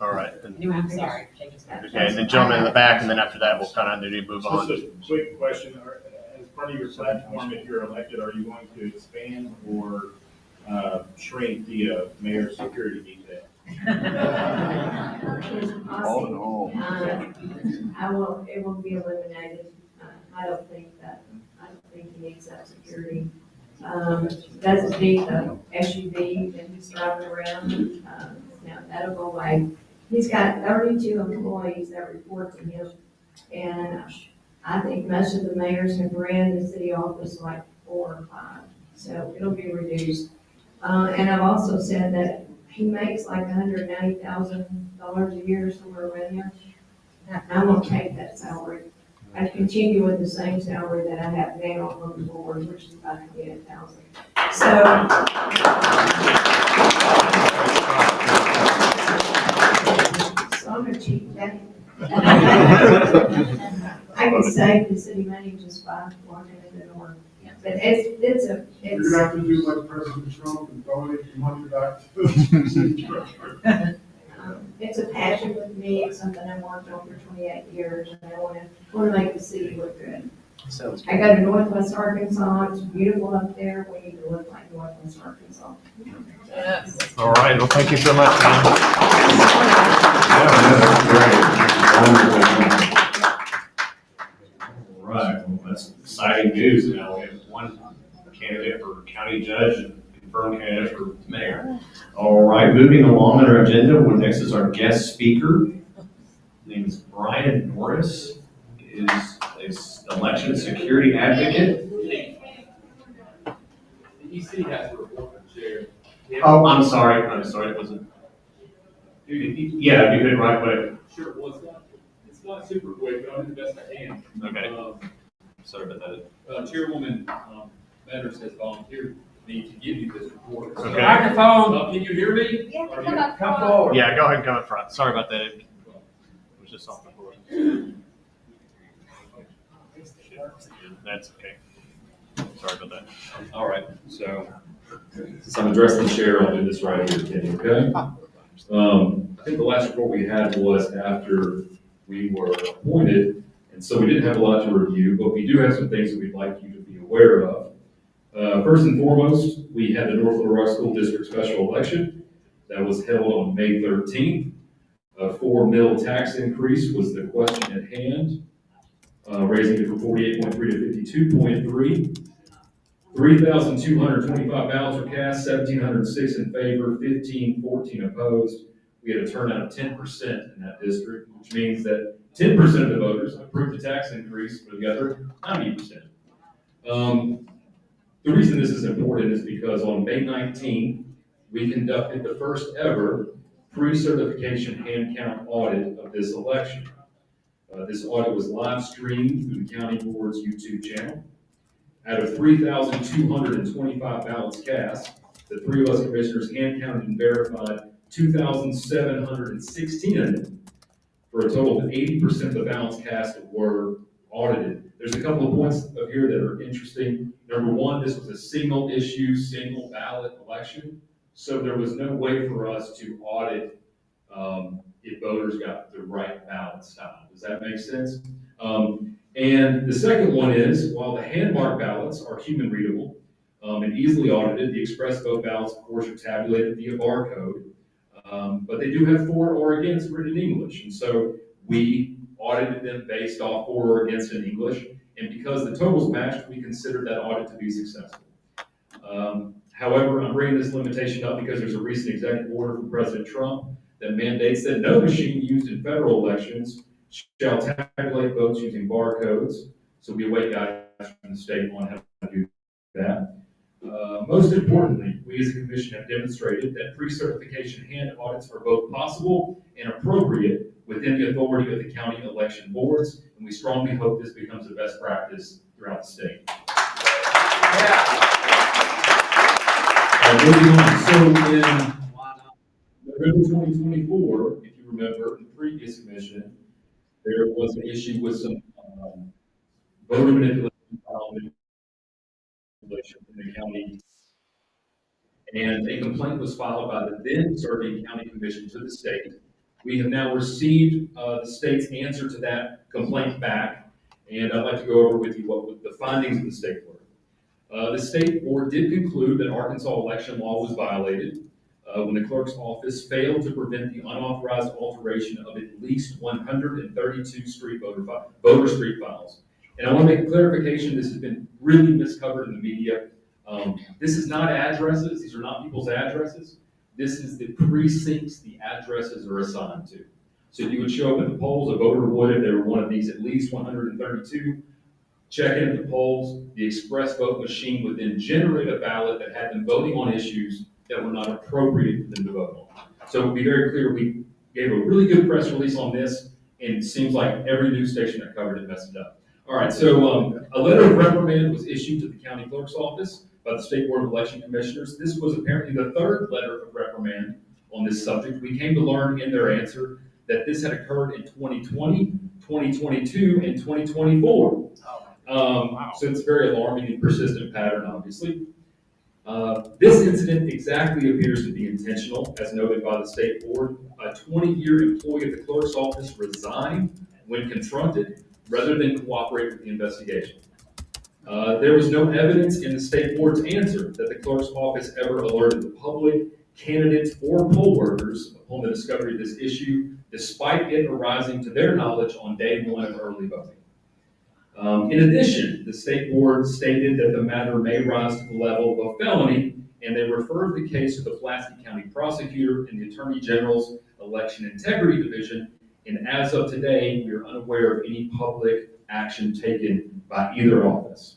All right. Anyway, I'm sorry. Take us back. Okay, and then gentleman in the back, and then after that, we'll kind of move on. Just a quick question, as part of your platform, if you're elected, are you going to expand or shrink the mayor's security detail? All in all. It will be eliminated. I don't think he needs that security. Doesn't need the SUV that he's driving around. Now, that'll go away. He's got 32 employees that report to him. And I think most of the mayors have ran the city office like 4 or 5. So it'll be reduced. And I've also said that he makes like $190,000 a year, somewhere around there. I won't take that salary. I continue with the same salary that I have now on the board, which is about $28,000. So I'm a cheap daddy. I can save the city money just by walking in the door. But it's You're gonna have to do like President Trump and donate some money back to the city treasurer. It's a passion with me. It's something I've worked on for 28 years, and I want to make the city look good. Sounds I go to Northwest Arkansas. It's beautiful up there. We need to look like Northwest Arkansas. All right, well, thank you so much, man. All right, well, that's exciting news. Now we have one candidate for county judge and confirmed candidate for mayor. All right, moving along on our agenda, next is our guest speaker. His name is Brian Norris. Is election security advocate. The EC has to report to the chair. Oh, I'm sorry, it wasn't. Yeah, you could right quick. Sure, well, it's not super quick, but I'll do the best I can. Okay. Sorry about that. Chairwoman Metters has volunteered me to give you this report. Okay. Microphone, can you hear me? Come forward. Yeah, go ahead and come in front. Sorry about that. It was just off the floor. That's okay. Sorry about that. All right, so since I'm addressing the chair, I'll do this right here, Kenny, okay? I think the last report we had was after we were appointed, and so we didn't have a lot to review, but we do have some things that we'd like you to be aware of. First and foremost, we had the North Little Rock School District special election that was held on May 13th. A 4 mil tax increase was the question at hand, raising it from 48.3 to 52.3. 3,225 ballots were cast, 1,706 in favor, 14 opposed. We had a turnout of 10% in that district, which means that 10% of the voters approved the tax increase, for the other 90%. The reason this is important is because on May 19th, we conducted the first ever pre-certification hand count audit of this election. This audit was live streamed through the county board's YouTube channel. Out of 3,225 ballots cast, the 3 of us commissioners hand counted and verified 2,716 of them, for a total of 80% of the ballots cast were audited. There's a couple of points up here that are interesting. Number one, this was a single issue, single ballot election, so there was no way for us to audit if voters got the right ballot style. Does that make sense? And the second one is, while the hand-marked ballots are human readable and easily audited, the express vote ballots, of course, are tabulated via barcode, but they do have for or against written in English. And so we audited them based off for or against in English. And because the totals matched, we considered that audit to be successful. However, I'm bringing this limitation up because there's a recent executive order from President Trump that mandates that no machine used in federal elections shall tabulate votes using barcodes. So we await guidance from the state on how to do that. Most importantly, we as a commission have demonstrated that pre-certification hand audits are both possible and appropriate within the authority of the county election boards. And We strongly hope this becomes the best practice throughout the state. Moving on, so in November 2024, if you remember, in the previous commission, there was an issue with some voter manipulation in the county, and a complaint was filed by the then serving county commission to the state. We have now received the state's answer to that complaint back, and I'd like to go over with you what the findings of the state were. The state board did conclude that Arkansas election law was violated when the clerk's office failed to prevent the unauthorized alteration of at least 132 voter street files. And I want to make a clarification, this has been really miscovered in the media. This is not addresses, these are not people's addresses. This is the precincts the addresses are assigned to. So you would show up at the polls, a voter would, if they were one of these at least 132, check in at the polls, the express vote machine would then generate a ballot that had them voting on issues that were not appropriate for them to vote on. So to be very clear, we gave a really good press release on this, and it seems like every news station that covered it messed it up. All right, so a letter of reprimand was issued to the county clerk's office by the State Board of Election Commissioners. This was apparently the third letter of reprimand on this subject. We came to learn in their answer that this had occurred in 2020, 2022, and 2024. So it's a very alarming and persistent pattern, obviously. This incident exactly appears to be intentional, as noted by the state board. A 20-year employee at the clerk's office resigned when confronted rather than cooperate with the investigation. There was no evidence in the state board's answer that the clerk's office ever alerted the public, candidates, or poll workers upon the discovery of this issue, despite it arising to their knowledge on day one of early voting. In addition, the state board stated that the matter may rise to the level of a felony, and they referred the case to the Pulaski County prosecutor and the Attorney General's Election Integrity Division, and as of today, we are unaware of any public action taken by either office.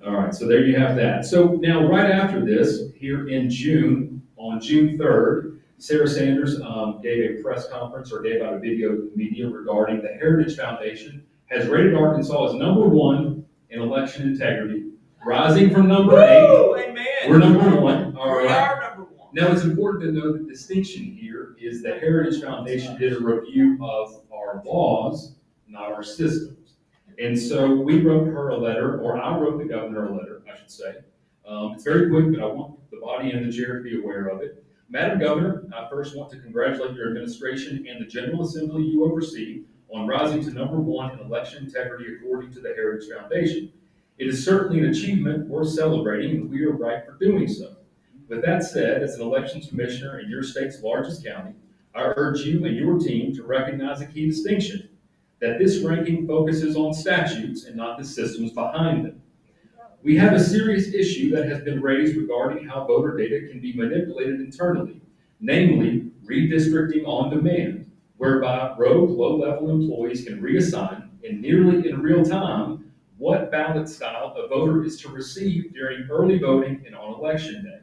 All right, so there you have that. So now, right after this, here in June, on June 3rd, Sarah Sanders gave a press conference or gave out a video to the media regarding the Heritage Foundation has rated Arkansas as #1 in election integrity, rising from number 8. Amen. We're #1. All right. We are #1. Now, it's important to know the distinction here is the Heritage Foundation did a review of our laws, not our systems. And so we wrote her a letter, or I wrote the governor a letter, I should say. It's very quick, but I want the body and the chair to be aware of it. Madam Governor, I first want to congratulate your administration and the General Assembly you oversee on rising to #1 in election integrity according to the Heritage Foundation. It is certainly an achievement worth celebrating, and we are right for doing so. With that said, as an elections commissioner in your state's largest county, I urge you and your team to recognize a key distinction, that this ranking focuses on statutes and not the systems behind them. We have a serious issue that has been raised regarding how voter data can be manipulated internally, namely redistricting on demand, whereby rogue low-level employees can reassign in nearly in real time what ballot style a voter is to receive during early voting and on election day.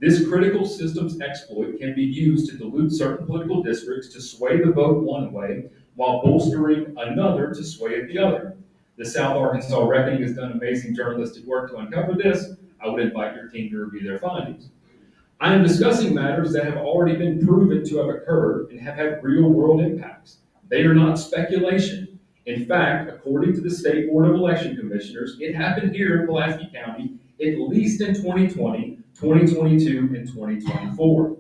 This critical systems exploit can be used to dilute certain political districts to sway the vote one way while bolstering another to sway it the other. The South Arkansas Reckoning has done amazing journalistic work to uncover this. I would invite your team to review their findings. I am discussing matters that have already been proven to have occurred and have had real-world impacts. They are not speculation. In fact, according to the State Board of Election Commissioners, it happened here in Pulaski County at least in 2020, 2022, and 2024.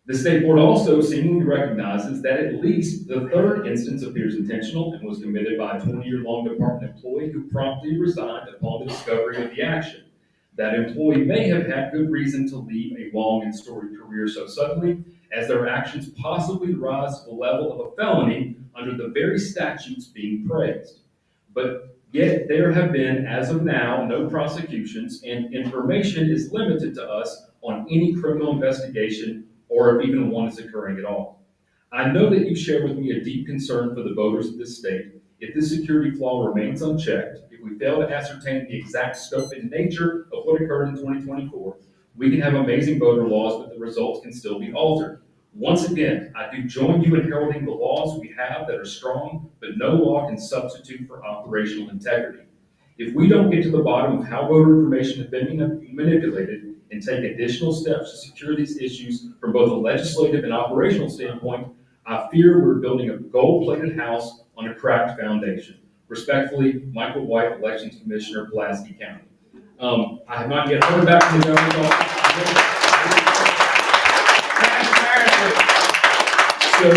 The State Board also seemingly recognizes that at least the third instance appears intentional and was committed by a 20-year-long department employee who promptly resigned upon the discovery of the action. That employee may have had good reason to leave a long and storied career so suddenly, as their actions possibly rise to the level of a felony under the very statutes being praised. But yet there have been, as of now, no prosecutions, and information is limited to us on any criminal investigation or if even one is occurring at all. I know that you share with me a deep concern for the voters of this state. If this security flaw remains unchecked, if we fail to ascertain the exact scope and nature of what occurred in 2024, we can have amazing voter laws, but the results can still be altered. Once again, I do join you in heralding the laws we have that are strong, but no law can substitute for operational integrity. If we don't get to the bottom of how voter information has been manipulated and take additional steps to secure these issues from both a legislative and operational standpoint, I fear we're building a gold-plated house on a cracked foundation. Respectfully, Michael White, Elections Commissioner, Pulaski County. I have not yet heard back from the governor's office. So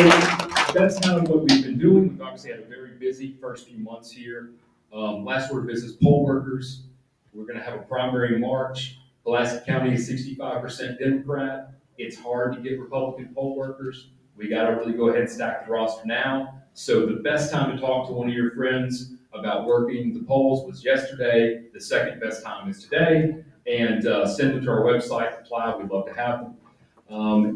that's kind of what we've been doing. We've obviously had a very busy first few months here. Last order of business, poll workers. We're going to have a primary in March. Pulaski County is 65% Democrat. It's hard to get Republican poll workers. We got to really go ahead and stack the roster now. So the best time to talk to one of your friends about working the polls was yesterday. The second best time is today. And send them to our website, apply. We'd love to have them.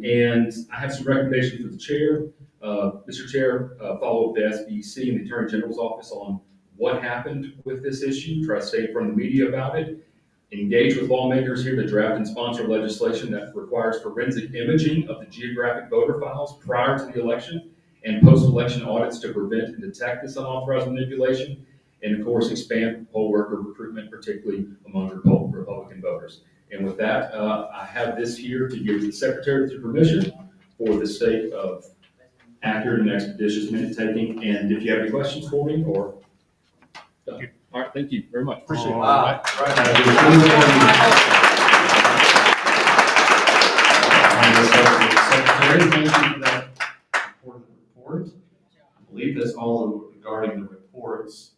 And I have some recommendations for the chair. Mr. Chair, follow up the SBC and the Attorney General's office on what happened with this issue. Try to stay in front of the media about it. Engage with lawmakers here to draft and sponsor legislation that requires forensic imaging of the geographic voter files prior to the election and post-election audits to prevent and detect this unauthorized manipulation. And of course, expand poll worker recruitment, particularly among Republican voters. And with that, I have this here to give the Secretary with your permission for the sake of accurate and expeditious minute taking. And if you have any questions for me or. All right, thank you very much. Appreciate it. Wow. Secretary, thank you for that important report. I believe that's all regarding the reports.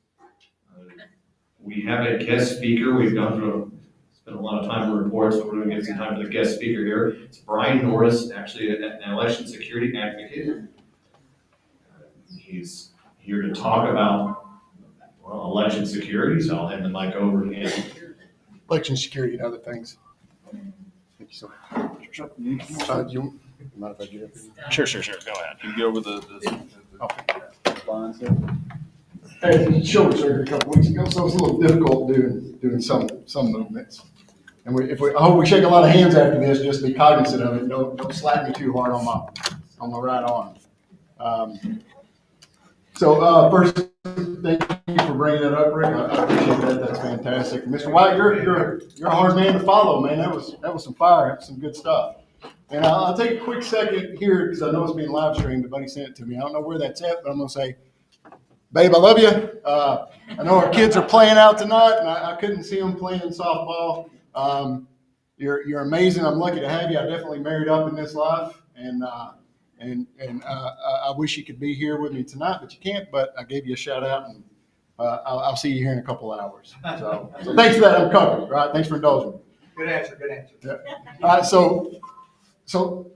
We have a guest speaker. We've gone through, spent a lot of time on reports, but we're going to get some time for the guest speaker here. It's Brian Norris, actually an election security advocate. He's here to talk about election security, so I'll hand the mic over to him. Election security and other things. Thank you so much. Sure. You mind if I get up here? Sure. Go ahead. You get over the I had shoulder surgery a couple weeks ago, so it's a little difficult doing some movements. And I hope we shake a lot of hands after this. Just be cognizant of it. Don't slap me too hard on my right arm. First, thank you for bringing that up, Rick. I appreciate that. That's fantastic. Mr. White, you're a hard man to follow, man. That was some fire, some good stuff. And I'll take a quick second here because I know it's being live streamed. The buddy sent it to me. I don't know where that's at, but I'm gonna say, babe, I love you. I know our kids are playing out tonight, and I couldn't see them playing softball. You're amazing. I'm lucky to have you. I definitely married up in this life, and I wish you could be here with me tonight, but you can't. But I gave you a shout out, and I'll see you here in a couple of hours. So thanks for that. I'm covered. Right? Thanks for indulging me. Good answer. Yeah. All right. So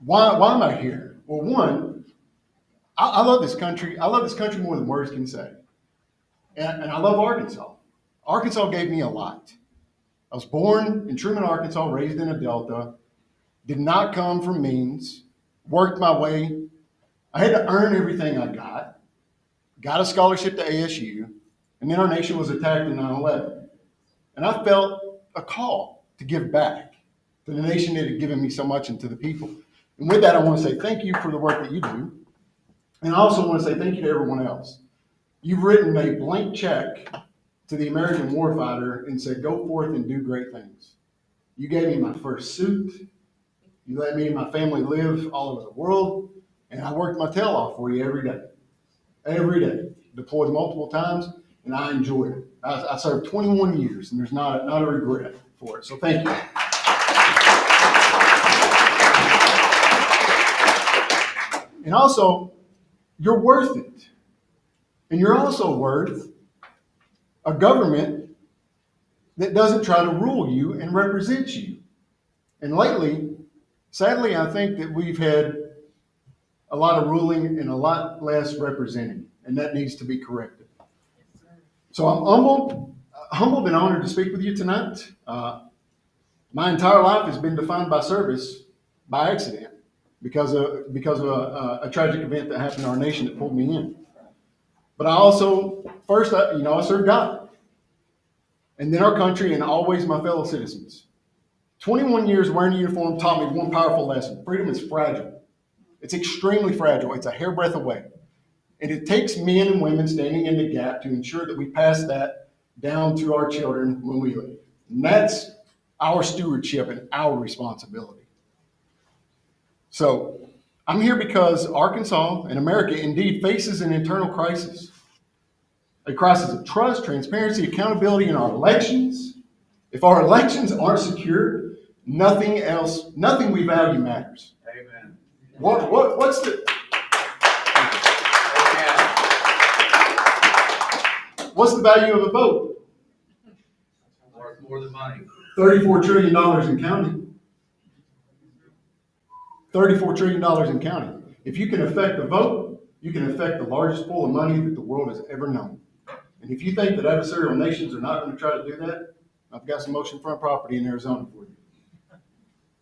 why am I here? Well, one, I love this country. I love this country more than words can say. And I love Arkansas. Arkansas gave me a lot. I was born in Truman, Arkansas, raised in a Delta, did not come from means, worked my way. I had to earn everything I got a scholarship to ASU, and then our nation was attacked in 9/11. And I felt a call to give back to the nation that had given me so much and to the people. And with that, I want to say thank you for the work that you do. And I also want to say thank you to everyone else. You've written a blank check to the American warfighter and said, go forth and do great things. You gave me my first suit. You let me and my family live all over the world. And I worked my tail off for you every day. Every day. Deployed multiple times, and I enjoyed it. I served 21 years, and there's not a regret for it. So thank you. And also, you're worth it. And you're also worth a government that doesn't try to rule you and represent you. And lately, sadly, I think that we've had a lot of ruling and a lot less representing, and that needs to be corrected. So I'm humbled and honored to speak with you tonight. My entire life has been defined by service by accident because of a tragic event that happened in our nation that pulled me in. But I also, first, I served God, and then our country, and always my fellow citizens. 21 years wearing a uniform taught me one powerful lesson. Freedom is fragile. It's extremely fragile. It's a hairbreadth away. And it takes men and women standing in the gap to ensure that we pass that down to our children when we leave. And that's our stewardship and our responsibility. So I'm here because Arkansas and America indeed faces an internal crisis. A crisis of trust, transparency, accountability in our elections. If our elections aren't secure, nothing we value matters. Amen. What's the value of a vote? Worth more than money. $34 trillion in counting. $34 trillion in counting. If you can affect the vote, you can affect the largest pool of money that the world has ever known. And if you think that adversarial nations are not going to try to do that, I've got some oceanfront property in Arizona for you.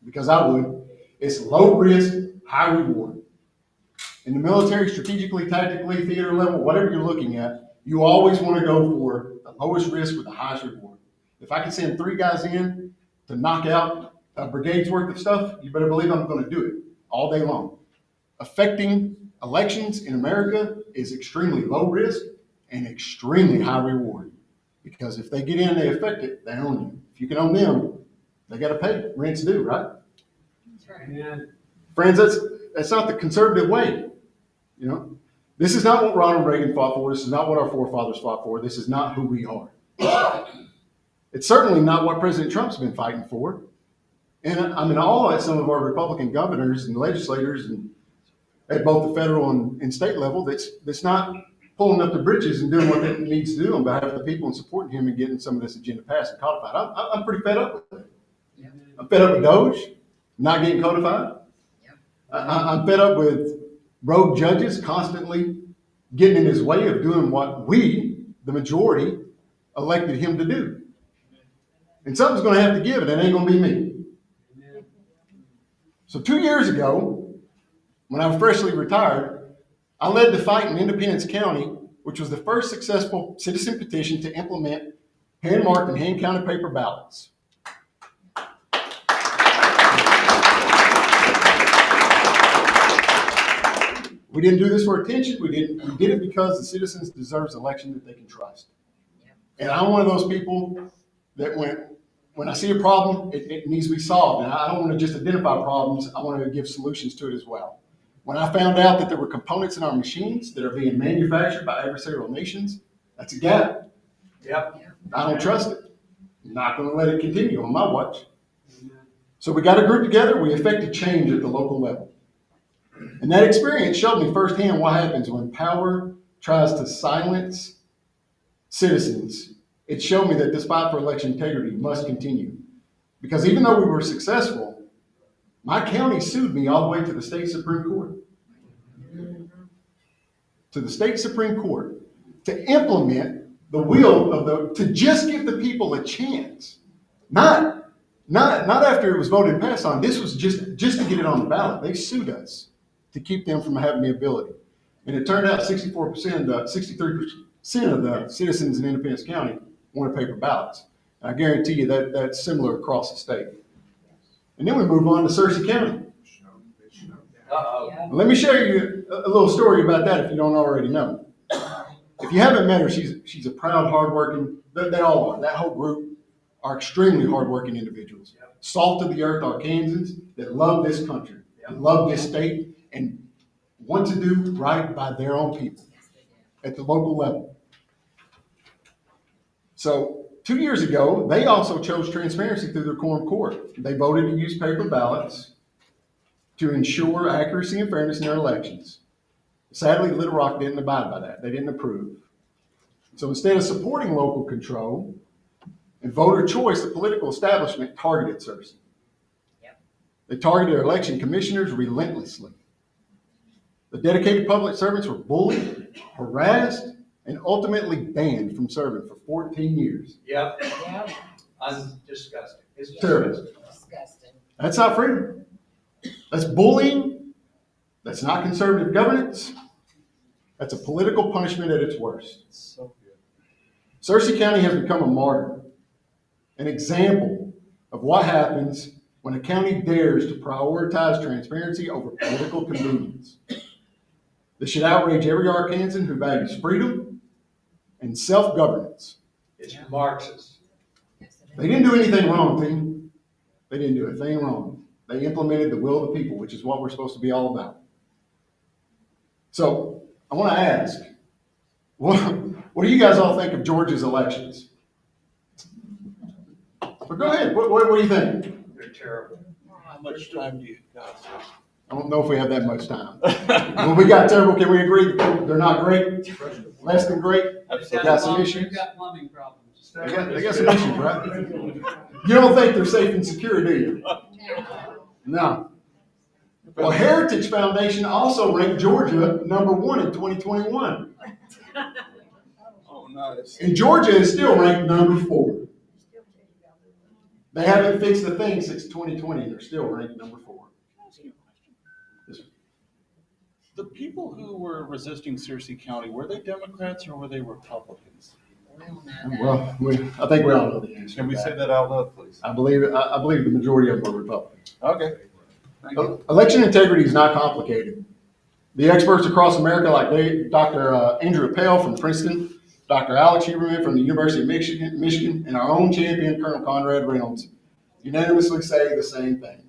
Because I would. It's low risk, high reward. In the military, strategically, tactically, theater level, whatever you're looking at, you always want to go for the lowest risk with the highest reward. If I can send 3 guys in to knock out a brigade's worth of stuff, you better believe I'm going to do it all day long. Affecting elections in America is extremely low risk and extremely high reward. Because if they get in and they affect it, they own you. If you can own them, they got to pay. Rent's due, right? That's right. Friends, that's not the conservative way. You know, this is not what Ronald Reagan fought for. This is not what our forefathers fought for. This is not who we are. It's certainly not what President Trump's been fighting for. And I'm in awe at some of our Republican governors and legislators and at both the federal and state level that's not pulling up the britches and doing what it needs to do on behalf of the people and supporting him and getting some of this agenda passed and codified. I'm pretty fed up with it. I'm fed up with Doge not getting codified. I'm fed up with rogue judges constantly getting in his way of doing what we, the majority, elected him to do. And something's going to have to give, and it ain't going to be me. So 2 years ago, when I was freshly retired, I led the fight in Independence County, which was the first successful citizen petition to implement hand-marked and hand-counted paper ballots. We didn't do this for attention. We did it because the citizens deserve an election that they can trust. And I'm one of those people that when I see a problem, it needs to be solved. And I don't want to just identify problems. I want to give solutions to it as well. When I found out that there were components in our machines that are being manufactured by adversarial nations, that's a gap. Yep. I don't trust it. I'm not going to let it continue on my watch. So we got a group together. We effected change at the local level. And that experience showed me firsthand what happens when power tries to silence citizens. It showed me that this fight for election integrity must continue. Because even though we were successful, my county sued me all the way to the state Supreme Court. To the state Supreme Court to implement the will of to just give the people a chance. Not after it was voted and passed on. This was just to get it on the ballot. They sued us to keep them from having the ability. And it turned out 63% of the citizens in Independence County wanted paper ballots. And I guarantee you that that's similar across the state. And then we move on to Searcy County. Let me share you a little story about that if you don't already know. If you haven't met her, she's a proud, hardworking, they all are. That whole group are extremely hardworking individuals. Salt of the earth Arkansans that love this country, that love this state, and want to do right by their own people at the local level. So 2 years ago, they also chose transparency through their quorum court. They voted to use paper ballots to ensure accuracy and fairness in their elections. Sadly, Little Rock didn't abide by that. They didn't approve. So instead of supporting local control and voter choice, the political establishment targeted Searcy. They targeted their election commissioners relentlessly. The dedicated public servants were bullied, harassed, and ultimately banned from serving for 14 years. Yep. I'm disgusted. It's Terrible. Disgusting. That's not freedom. That's bullying. That's not conservative governance. That's a political punishment at its worst. Searcy County has become a martyr, an example of what happens when a county dares to prioritize transparency over political convenience. This should outrage every Arkansan who values freedom and self-governance. It's Marxist. They didn't do anything wrong, team. They didn't do a thing wrong. They implemented the will of the people, which is what we're supposed to be all about. So I want to ask, what do you guys all think of Georgia's elections? But go ahead. What do you think? They're terrible. How much time do you got? I don't know if we have that much time. Well, we got terrible. Can we agree that they're not great? Less than great? They got some issues? They've got plumbing problems. They got some issues, right? You don't think they're safe and secure, do you? No. Well, Heritage Foundation also ranked Georgia number 1 in 2021. Oh, nice. And Georgia is still ranked number 4. They haven't fixed a thing since 2020, and they're still ranked number 4. Yes, sir. The people who were resisting Searcy County, were they Democrats or were they Republicans? Well, I think we all know the answer. Can we say that out loud, please? I believe the majority of them are Republicans. Okay. Thank you. Election integrity is not complicated. The experts across America, like Dr. Andrew Appel from Princeton, Dr. Alex Huberman from the University of Michigan, and our own champion, Colonel Conrad Reynolds, unanimously say the same thing.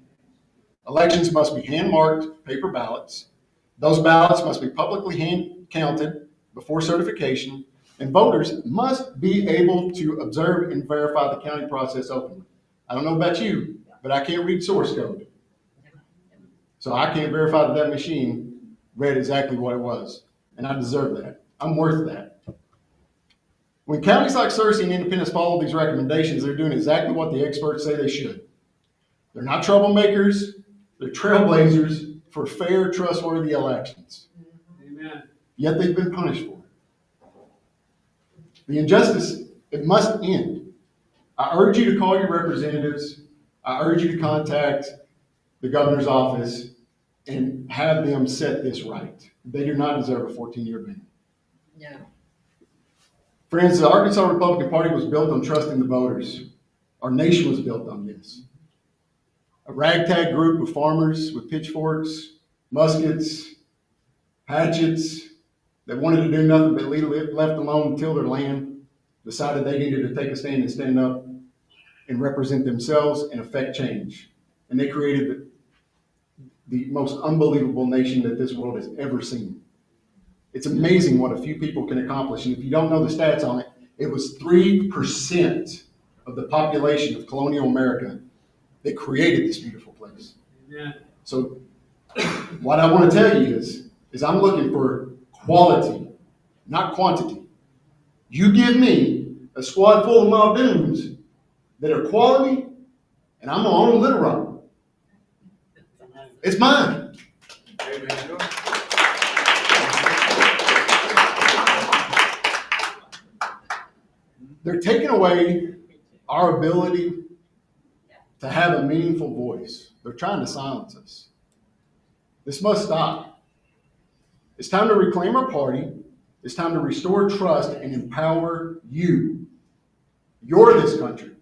Elections must be hand-marked paper ballots. Those ballots must be publicly hand-counted before certification, and voters must be able to observe and verify the counting process openly. I don't know about you, but I can't read source code. So I can't verify that machine read exactly what it was, and I deserve that. I'm worth that. When counties like Searcy and Independence follow these recommendations, they're doing exactly what the experts say they should. They're not troublemakers, they're trailblazers for fair, trustworthy elections. Amen. Yet they've been punished for it. The injustice, it must end. I urge you to call your representatives. I urge you to contact the governor's office and have them set this right. They do not deserve a 14-year ban. No. Friends, the Arkansas Republican Party was built on trusting the voters. Our nation was built on this. A ragtag group of farmers with pitchforks, muskets, hatchets, that wanted to do nothing but leave left alone and till their land, decided they needed to take a stand and stand up and represent themselves and affect change. And they created the most unbelievable nation that this world has ever seen. It's amazing what a few people can accomplish. And if you don't know the stats on it, it was 3% of the population of colonial America that created this beautiful place. Amen. So what I want to tell you is I'm looking for quality, not quantity. You give me a squad full of Muldoons that are quality, and I'm gonna own Little Rock. It's mine. They're taking away our ability to have a meaningful voice. They're trying to silence us. This must stop. It's time to reclaim our party. It's time to restore trust and empower you. You're this country,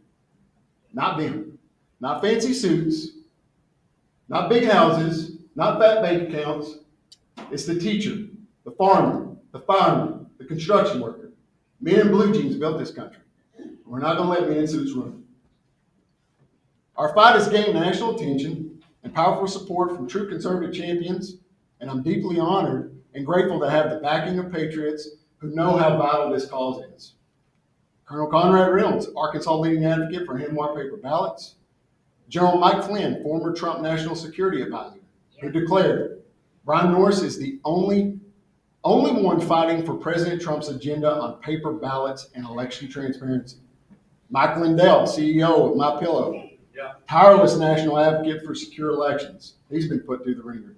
not them. Not fancy suits, not big houses, not fat bank accounts. It's the teacher, the farmer, the fireman, the construction worker. Men in blue jeans built this country. We're not going to let men in suits run. Our fight has gained national attention and powerful support from true conservative champions, and I'm deeply honored and grateful to have the backing of patriots who know how vital this cause is. Colonel Conrad Reynolds, Arkansas leading advocate for hand-marked paper ballots. General Mike Flynn, former Trump National Security Advisor, who declared Brian Norris is the only one fighting for President Trump's agenda on paper ballots and election transparency. Mike Lindell, CEO of MyPillow, tireless national advocate for secure elections. He's been put through the ringer.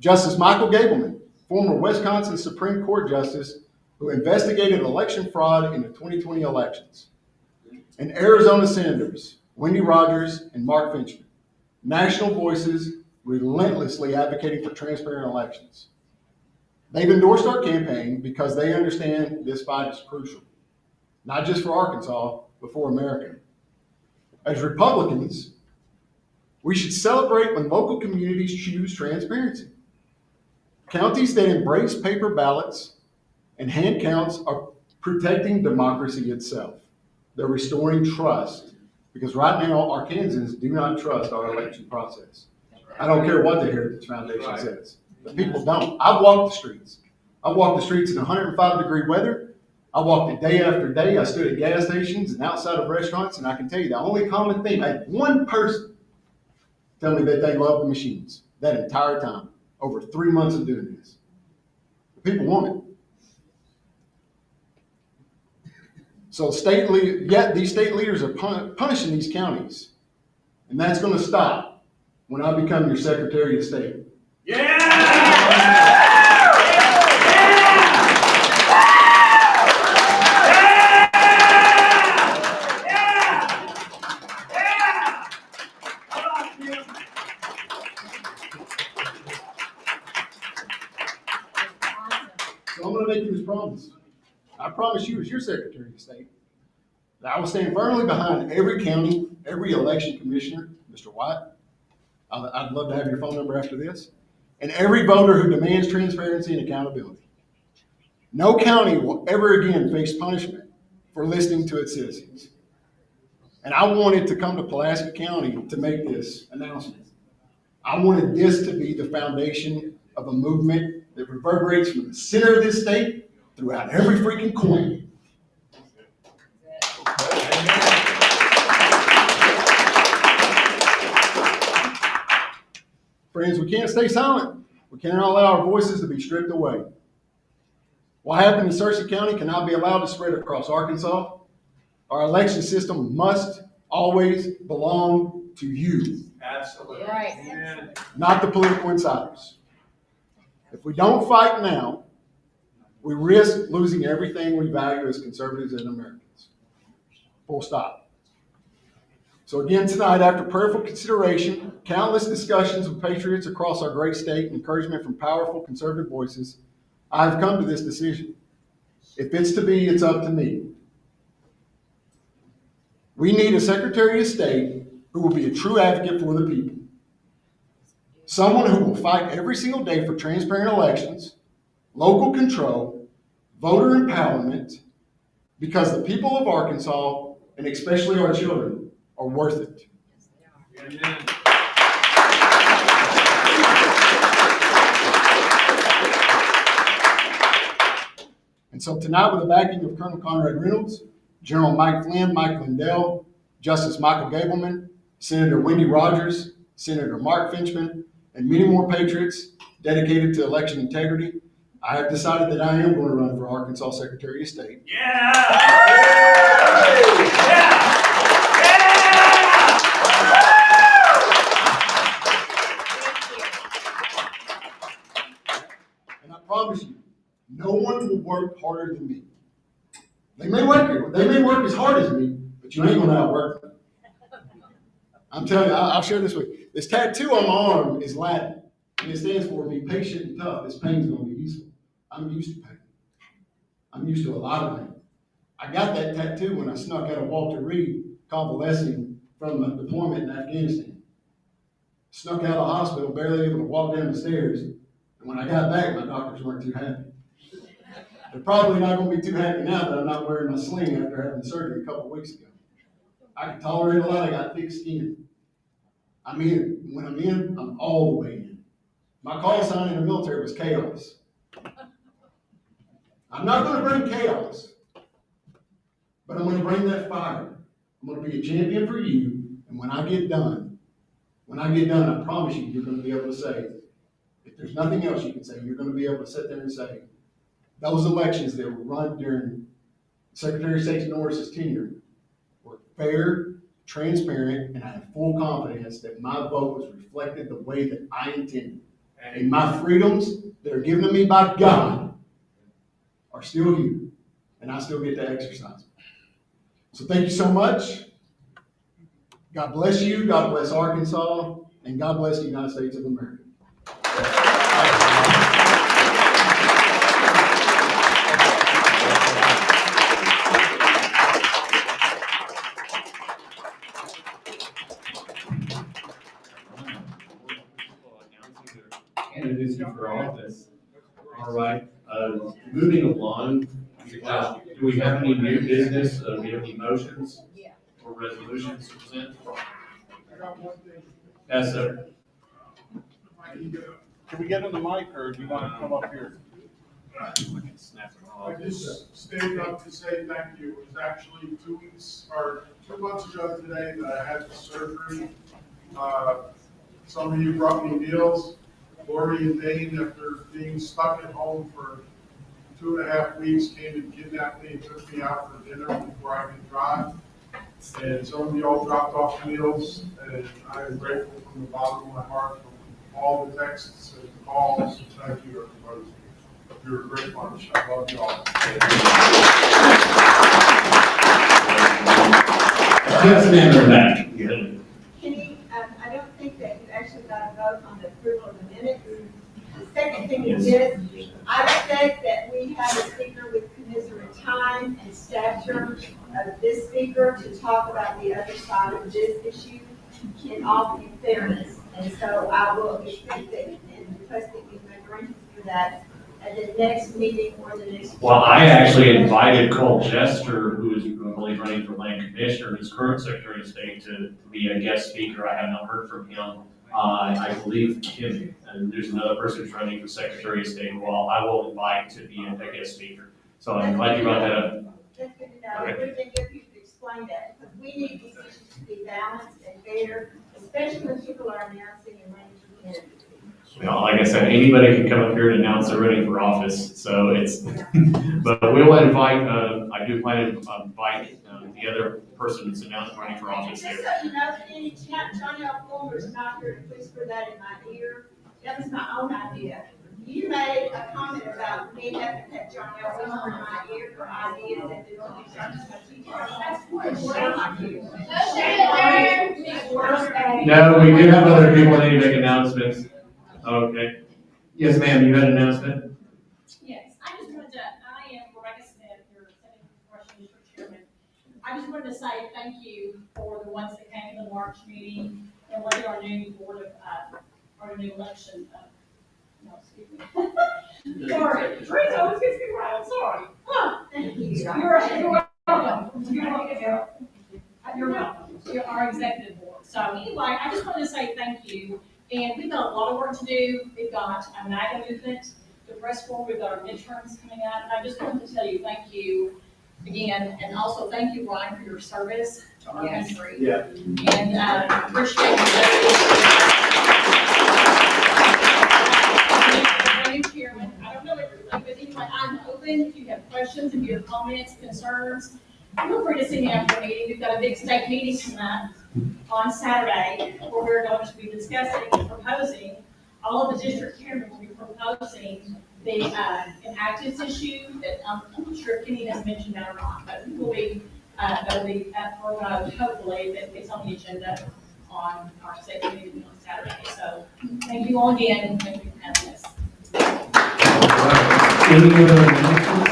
Justice Michael Gableman, former Wisconsin Supreme Court Justice who investigated election fraud in the 2020 elections. And Arizona Senators Wendy Rogers and Mark Finchman, national voices relentlessly advocating for transparent elections. They've endorsed our campaign because they understand this fight is crucial, not just for Arkansas, but for America. As Republicans, we should celebrate when local communities choose transparency. Counties that embrace paper ballots and hand counts are protecting democracy itself. They're restoring trust, because right now Arkansans do not trust our election process. I don't care what the Heritage Foundation says. The people don't. I've walked the streets. I've walked the streets in 105-degree weather. I walked it day after day. I stood at gas stations and outside of restaurants, and I can tell you the only common thing, I had one person tell me that they love the machines that entire time, over 3 months of doing this. The people want it. So yet these state leaders are punishing these counties, and that's going to stop when I become your Secretary of State. So I'm going to make you this promise. I promise you, as your Secretary of State, that I will stand firmly behind every county, every election commissioner, Mr. White. I'd love to have your phone number after this, and every voter who demands transparency and accountability. No county will ever again face punishment for listening to its citizens. And I wanted to come to Pulaski County to make this announcement. I wanted this to be the foundation of a movement that reverberates from the center of this state throughout every freaking corner. Friends, we can't stay silent. We cannot allow our voices to be stripped away. What happened in Searcy County cannot be allowed to spread across Arkansas. Our election system must always belong to you. Absolutely. Right. Not the political insiders. If we don't fight now, we risk losing everything we value as conservatives and Americans. Full stop. So again tonight, after prayerful consideration, countless discussions with patriots across our great state, and encouragement from powerful conservative voices, I have come to this decision. If it's to be, it's up to me. We need a Secretary of State who will be a true advocate for the people. Someone who will fight every single day for transparent elections, local control, voter empowerment, because the people of Arkansas, and especially our children, are worth it. Amen. And so tonight, with the backing of Colonel Conrad Reynolds, General Mike Flynn, Mike Lindell, Justice Michael Gableman, Senator Wendy Rogers, Senator Mark Finchman, and many more patriots dedicated to election integrity, I have decided that I am going to run for Arkansas Secretary of State. And I promise you, no one will work harder than me. They may work as hard as me, but you ain't going to outwork me. I'm telling you, I'll share this with you. This tattoo on my arm is Latin, and it stands for be patient and tough. This pain's going to be useful. I'm used to pain. I'm used to a lot of pain. I got that tattoo when I snuck out of Walter Reed convalescing from a deployment in Afghanistan. Snuck out of the hospital, barely able to walk down the stairs. And when I got back, my doctors weren't too happy. They're probably not going to be too happy now that I'm not wearing my sling after having surgery a couple of weeks ago. I can tolerate a lot. I got thick skin. I'm in. When I'm in, I'm all the way in. My call sign in the military was chaos. I'm not going to bring chaos, but I'm going to bring that fire. I'm going to be a champion for you. And when I get done, I promise you, you're going to be able to say, if there's nothing else you can say, you're going to be able to sit there and say, those elections that were run during Secretary of State Norris's tenure were fair, transparent, and I have full confidence that my vote was reflected the way that I intended. And my freedoms that are given to me by God are still here, and I still get to exercise them. So thank you so much. God bless you, God bless Arkansas, and God bless the United States of America. All right, moving along, do we have any new business? Do we have any motions or resolutions to present? Yes, sir. Can we get in the mic, or do you want to come up here? I just stayed up to say thank you. It was actually 2 months ago today that I had the surgery. Some of you brought me meals. Lori and Dane, after being stuck at home for 2.5 weeks, came and kidnapped me and took me out for dinner before I could drive. And some of you all dropped off meals, and I am grateful from the bottom of my heart for all the texts and calls. Thank you, everybody. You're a great bunch. I love you all. Yes, ma'am, in the back. Kenny, I don't think that you actually got a vote on the approval of the minutes. The second thing you did, I said that we have a speaker with commensurate time and stature of this speaker to talk about the other side of this issue in all due fairness. And so I will expect that and request that you make arrangements for that at the next meeting or the next. Well, I actually invited Cole Jester, who is currently running for land commissioner, his current secretary of state, to be a guest speaker. I have not heard from him. I believe Kim, and there's another person who's running for secretary of state, who I will invite to be a guest speaker. So I'm glad you brought that up. That's good to know. It would have been good for you to explain that, because we need these issues to be balanced and fair, especially when people are announcing and running for candidacy. Well, like I said, anybody can come up here and announce they're running for office, so it's, but we'll invite, I do plan to invite the other person that's announced running for office Just here. so you know, any John L. Fulmer's not here to whisper that in my ear. That was my own idea. You made a comment about me having to have John L. Fulmer in my ear for ideas that they don't do. No, we do have other people that need to make announcements. Okay. Yes, ma'am, you had an announcement? Yes, I just wanted to, I am Rebecca Smith, your Senate Russian District Chairman. I just wanted to say thank you for the ones that came to the March meeting and look at our new board of, our new election. No, excuse me. Sorry, Teresa always gets me right, I'm sorry. Thank you. You're welcome. You're welcome. You're welcome. You're our executive board. So anyway, I just wanted to say thank you. And we've got a lot of work to do. We've got a MAGA movement to press forward. We've got our midterms coming out. And I just wanted to tell you thank you again. And also thank you, Ryan, for your service to our country. Yeah. And appreciate you. New chairman. I don't know everything, but anyway, I'm open. If you have questions, if you have comments, concerns, feel free to see me after the meeting. We've got a big state meeting tonight on Saturday, where we're going to be discussing and proposing, all of the district chairmen will be proposing the inactives issue that I'm not sure if Kenny has mentioned that or not, but will be, that'll be at for hopefully that it's on the agenda on our state meeting on Saturday. So thank you all again, and thank you for having us. Any other announcements?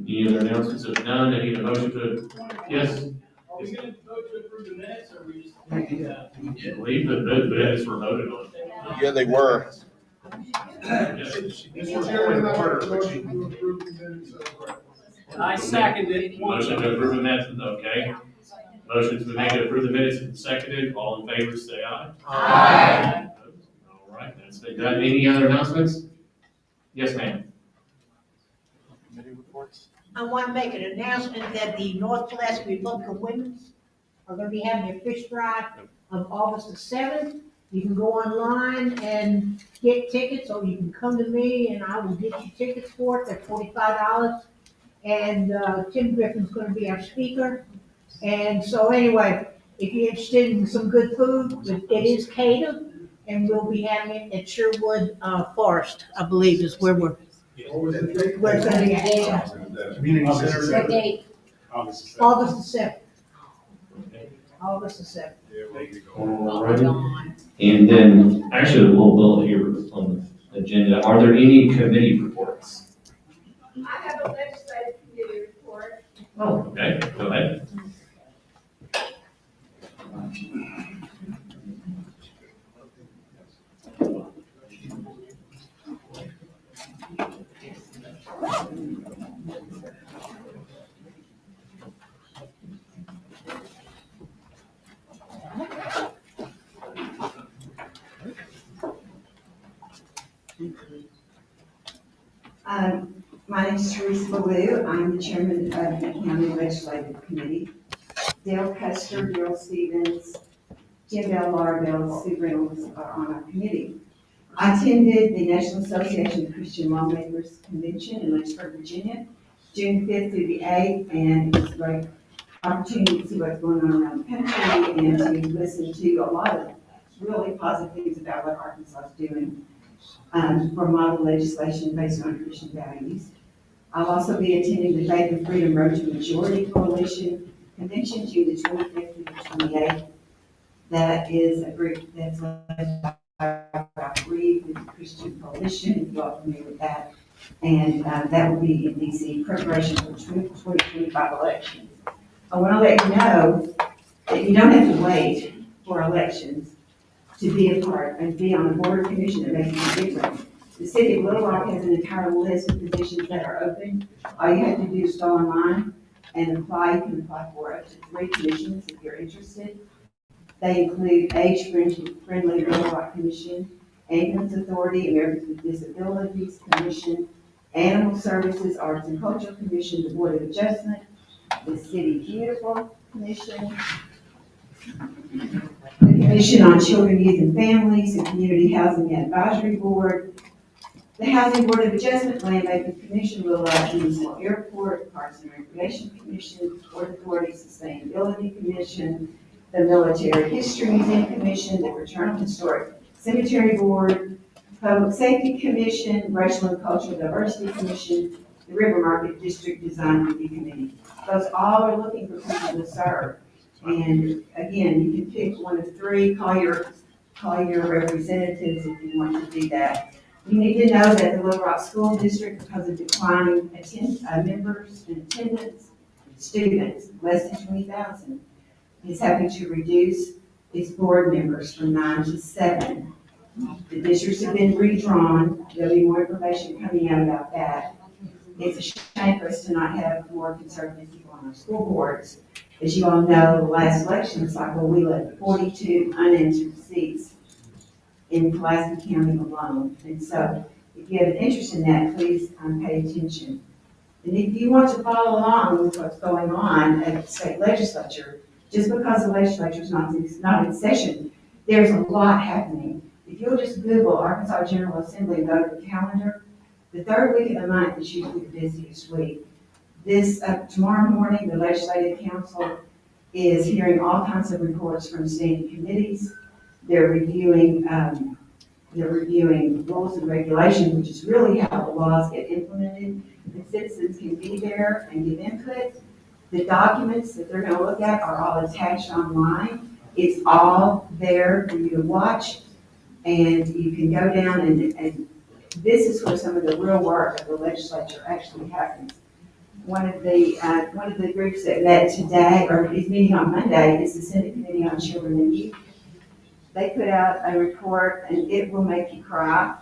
Any other announcements? If none, I need a motion to, yes? Are we going to vote to approve the minutes, or are we just? I believe the minutes were voted on. Yeah, they were. Mr. Chairman, I would motion to approve the minutes as read. I second it. Motion to approve the minutes, okay. Motion's been made to approve the minutes and seconded. All in favor, say aye. Aye. All right, that's been done. Any other announcements? Yes, ma'am. Committee reports? I want to make an announcement that the North Pulaski Republican Women's are going to be having their fish fry on August the 7th. You can go online and get tickets, or you can come to me and I will get you tickets for it. They're $45. And Tim Griffin's going to be our speaker. And so anyway, if you're interested in some good food, it is catered, and we'll be having it at Sherwood Forest, I believe is where we're going to be at. Community center. What date? August August the 7th. August the 7th. All right. And then, actually, a little bullet here on the agenda. Are there any committee reports? I have a legislative committee report. Oh, okay, go ahead. My name is Teresa Ballou. I'm the chairman of the County Legislative Committee. Dale Custer, Daryl Stevens, Jim Bell, Laura Bell, Sue Reynolds are on our committee. I attended the National Association of Christian Lawmakers Convention in Lynchburg, Virginia, June 5th through the 8th, and it was a great opportunity to see what's going on around the country and to listen to a lot of really positive things about what Arkansas is doing for model legislation based on Christian values. I'll also be attending the Faith and Freedom Road to Majority Coalition Convention, June the 25th through the 28th. That is a group that's led by Reed with the Christian Coalition, if you all are familiar with that. And that will be in DC, preparation for the 2025 elections. I want to let you know that you don't have to wait for elections to be a part and be on a board or commission that makes a difference. The city of Little Rock has an entire list of positions that are open. All you have to do is go online and apply. You can apply for up to 3 commissions if you're interested. They include Age-Friendly Little Rock Commission, Ambulance Authority, Americans with Disabilities Commission, Animal Services, Arts and Culture Commission, the Board of Adjustment, the City Beautiful Commission, the Commission on Children, Youth, and Families, and Community Housing Advisory Board, the Housing Board of Adjustment, Land Banking Commission, Little Rock Municipal Airport, Parks and Recreation Commission, Port Authority Sustainability Commission, the Military History Museum Commission, the Fraternal Historic Cemetery Board, Public Safety Commission, Racial and Cultural Diversity Commission, the River Market District Design Review Committee. Those all are looking for people to serve. And again, you can pick one of 3, call your representatives if you want to do that. You need to know that the Little Rock School District, because of declining members in attendance, students, less than 20,000, is having to reduce its board members from 9 to 7. The districts have been redrawn. There'll be more information coming out about that. It's a shame for us to not have more conservative people on our school boards. As you all know, the last election cycle, we left 42 unanswered seats in Pulaski County alone. And so if you have an interest in that, please pay attention. And if you want to follow along with what's going on at the state legislature, just because the legislature is not in session, there's a lot happening. If you'll just Google Arkansas General Assembly and go to the calendar, the 3rd week of the month is usually the busiest week. Tomorrow morning, the Legislative Council is hearing all kinds of reports from standing committees. They're reviewing rules and regulations, which is really how the laws get implemented. The citizens can be there and give input. The documents that they're going to look at are all attached online. It's all there for you to watch, and you can go down and this is where some of the real work of the legislature actually happens. One of the groups that met today, or is meeting on Monday, is the Senate Committee on Children and Youth. They put out a report, and it will make you cry.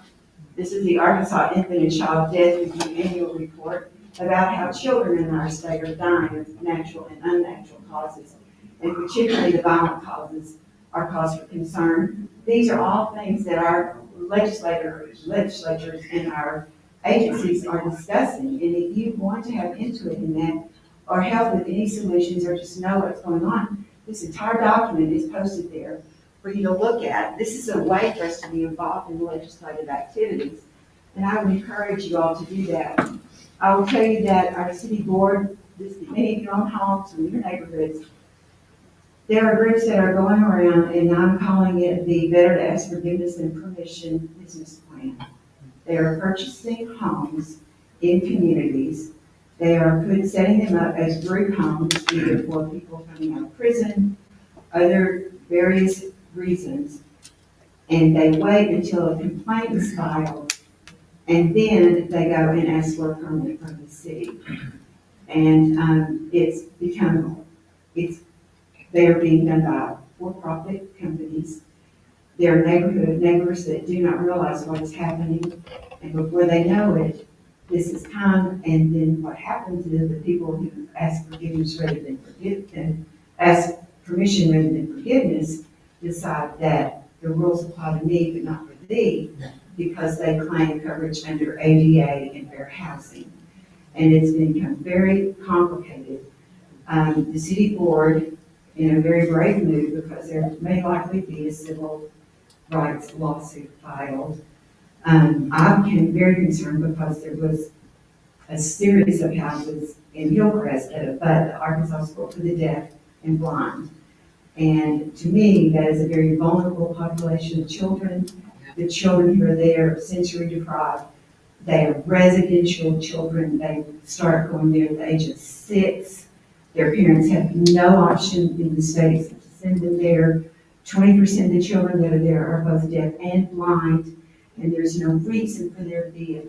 This is the Arkansas Infant and Child Death Review Annual Report about how children in our state are dying of natural and unnatural causes, and particularly the violent causes are cause for concern. These are all things that our legislators and our agencies are discussing, and if you want to have input in that or help with any solutions or just know what's going on, this entire document is posted there for you to look at. This is a way for us to be involved in legislative activities, and I would encourage you all to do that. I will tell you that our city board, many of you own homes in your neighborhoods, there are groups that are going around, and I'm calling it the Better to Ask Forgiveness and Permission Business Plan. They are purchasing homes in communities. They are setting them up as group homes, either for people coming out of prison, other various reasons, and they wait until a complaint is filed, and then they go and ask for a permit from the city. And they are being done by for-profit companies. There are neighbors that do not realize what is happening, and before they know it, this has come, and then what happens is the people who ask forgiveness rather than ask permission rather than forgiveness decide that the rules apply to me but not for thee, because they claim coverage under ADA and fair housing. And it's become very complicated. The city board, in a very brave move, because there may likely be a civil rights lawsuit filed. I became very concerned because there was a series of houses in Hillcrest that abut the Arkansas School for the Deaf and Blind. And to me, that is a very vulnerable population of children. The children who are there are sensory deprived. They are residential children. They start going there at the age of 6. Their parents have no option in the state except to send them there. 20% of the children that are there are both deaf and blind, and there's no reason for there to be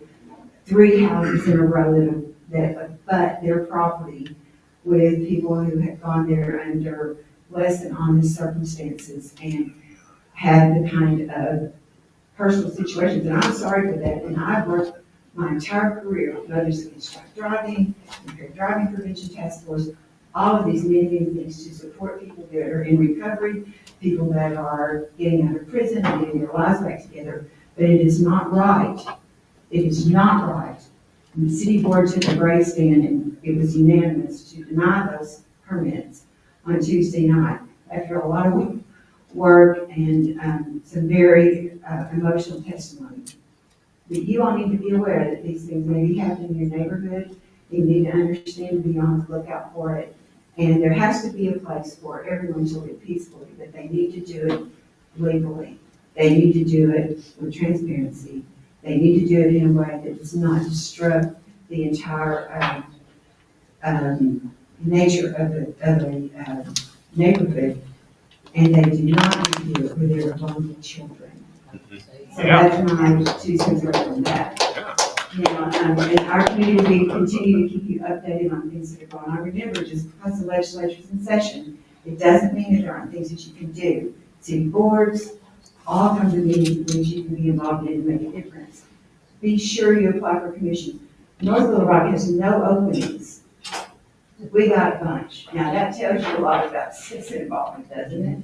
3 houses in a row that abut their property with people who have gone there under less than honest circumstances and have the kind of personal situations. And I'm sorry for that. And I've worked my entire career with Mothers Against Drunk Driving, Impaired Driving Prevention Task Force, all of these many things to support people that are in recovery, people that are getting out of prison and getting their lives back together. But it is not right. It is not right. And the city board took a brave stand, and it was unanimous to deny those permits on Tuesday night after a lot of work and some very emotional testimony. But you all need to be aware that these things may be happening in your neighborhood. You need to understand and be on the lookout for it. And there has to be a place for everyone to live peacefully, but they need to do it legally. They need to do it with transparency. They need to do it in a way that does not disrupt the entire nature of a neighborhood. And they do not need to do it with their vulnerable children. So that's my 2 cents worth on that. Now, and our committee will be continue to keep you updated on things that are going on. Remember, just because the legislature's in session, it doesn't mean that there aren't things that you can do. City boards, all kinds of meetings and things you can be involved in to make a difference. Be sure you apply for commissions. North Little Rock has no openings. We got a bunch. Now, that tells you a lot about citizen involvement, doesn't it?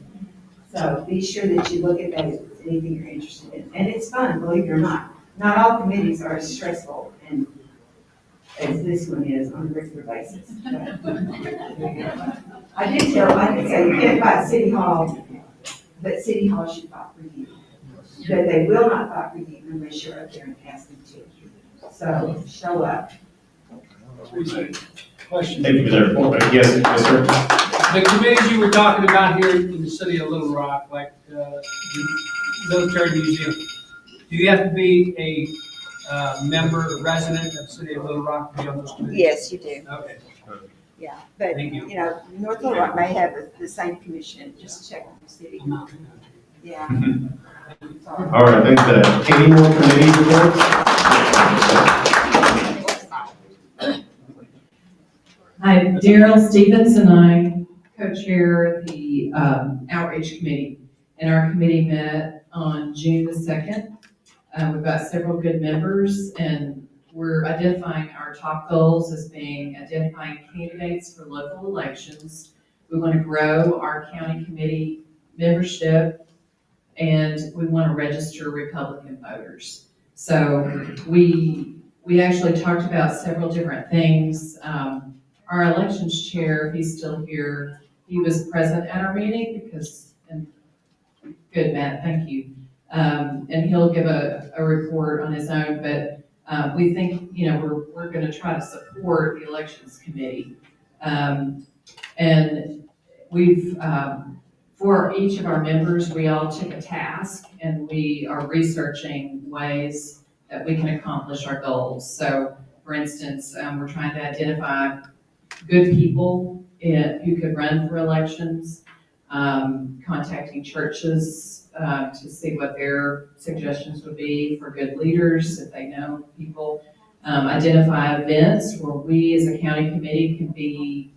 So be sure that you look at that if it's anything you're interested in. And it's fun, believe it or not. Not all committees are as stressful and as this one is on a regular basis. I did say you can't fight City Hall, but City Hall should fight for you. But they will not fight for you unless you're up there and ask them to. So show up. Question. Thank you for that report. Yes, yes, sir. The committees you were talking about here in the city of Little Rock, like the military museum, do you have to be a member, a resident of the city of Little Rock to be on those committees? Yes, you do. Okay. Yeah, but, Thank you. you know, North Little Rock may have the same commission, just check with the city. Yeah. All right, I think that any more committee reports? Hi, Daryl Stevens and I co-chair the outreach committee, and our committee met on June the 2nd. We've got several good members, and we're identifying our top goals as being identifying candidates for local elections. We want to grow our county committee membership, and we want to register Republican voters. So we actually talked about several different things. Our elections chair, he's still here, he was present at our meeting because, and good, Matt, thank you. And he'll give a report on his own, but we think, you know, we're going to try to support the elections committee. And we've, for each of our members, we all took a task and we are researching ways that we can accomplish our goals. So, for instance, we're trying to identify good people who could run for elections, contacting churches to see what their suggestions would be for good leaders if they know people, identify events where we as a county committee can be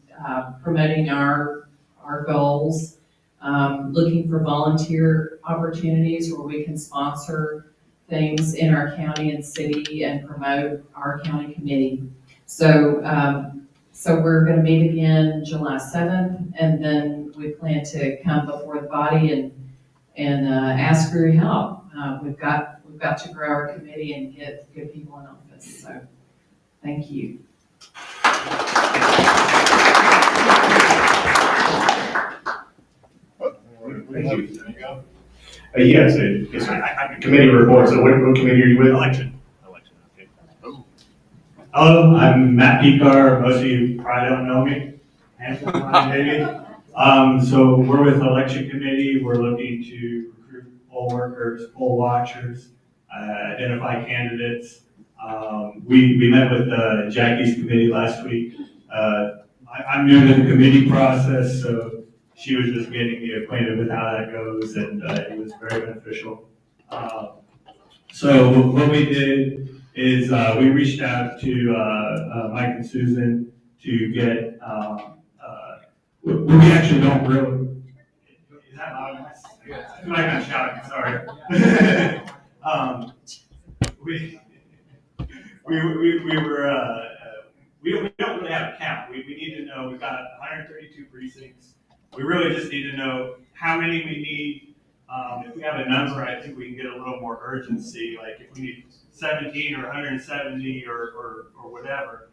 promoting our goals, looking for volunteer opportunities where we can sponsor things in our county and city and promote our county committee. So we're going to meet again July 7th, and then we plan to come before the body and ask for your help. We've got we've got to grow our committee and get good people in office. So, thank you. Thank you. There you go. Yes, committee reports. So what committee are you with? Election, okay. Hello, I'm Matt Pekar. Most of you probably don't know me. Handsome, maybe. So we're with election committee. We're looking to recruit poll workers, poll watchers, identify candidates. We met with Jackie's committee last week. I'm new to the committee process, so she was just getting me acquainted with how that goes, and it was very beneficial. So what we did is we reached out to Mike and Susan to get, we actually don't really, is that loud? Mike, I'm shouting, sorry. We don't really have a count. We need to know, we've got 132 precincts. We really just need to know how many we need. If we have a number, I think we can get a little more urgency. Like if we need 17 or 170 or whatever,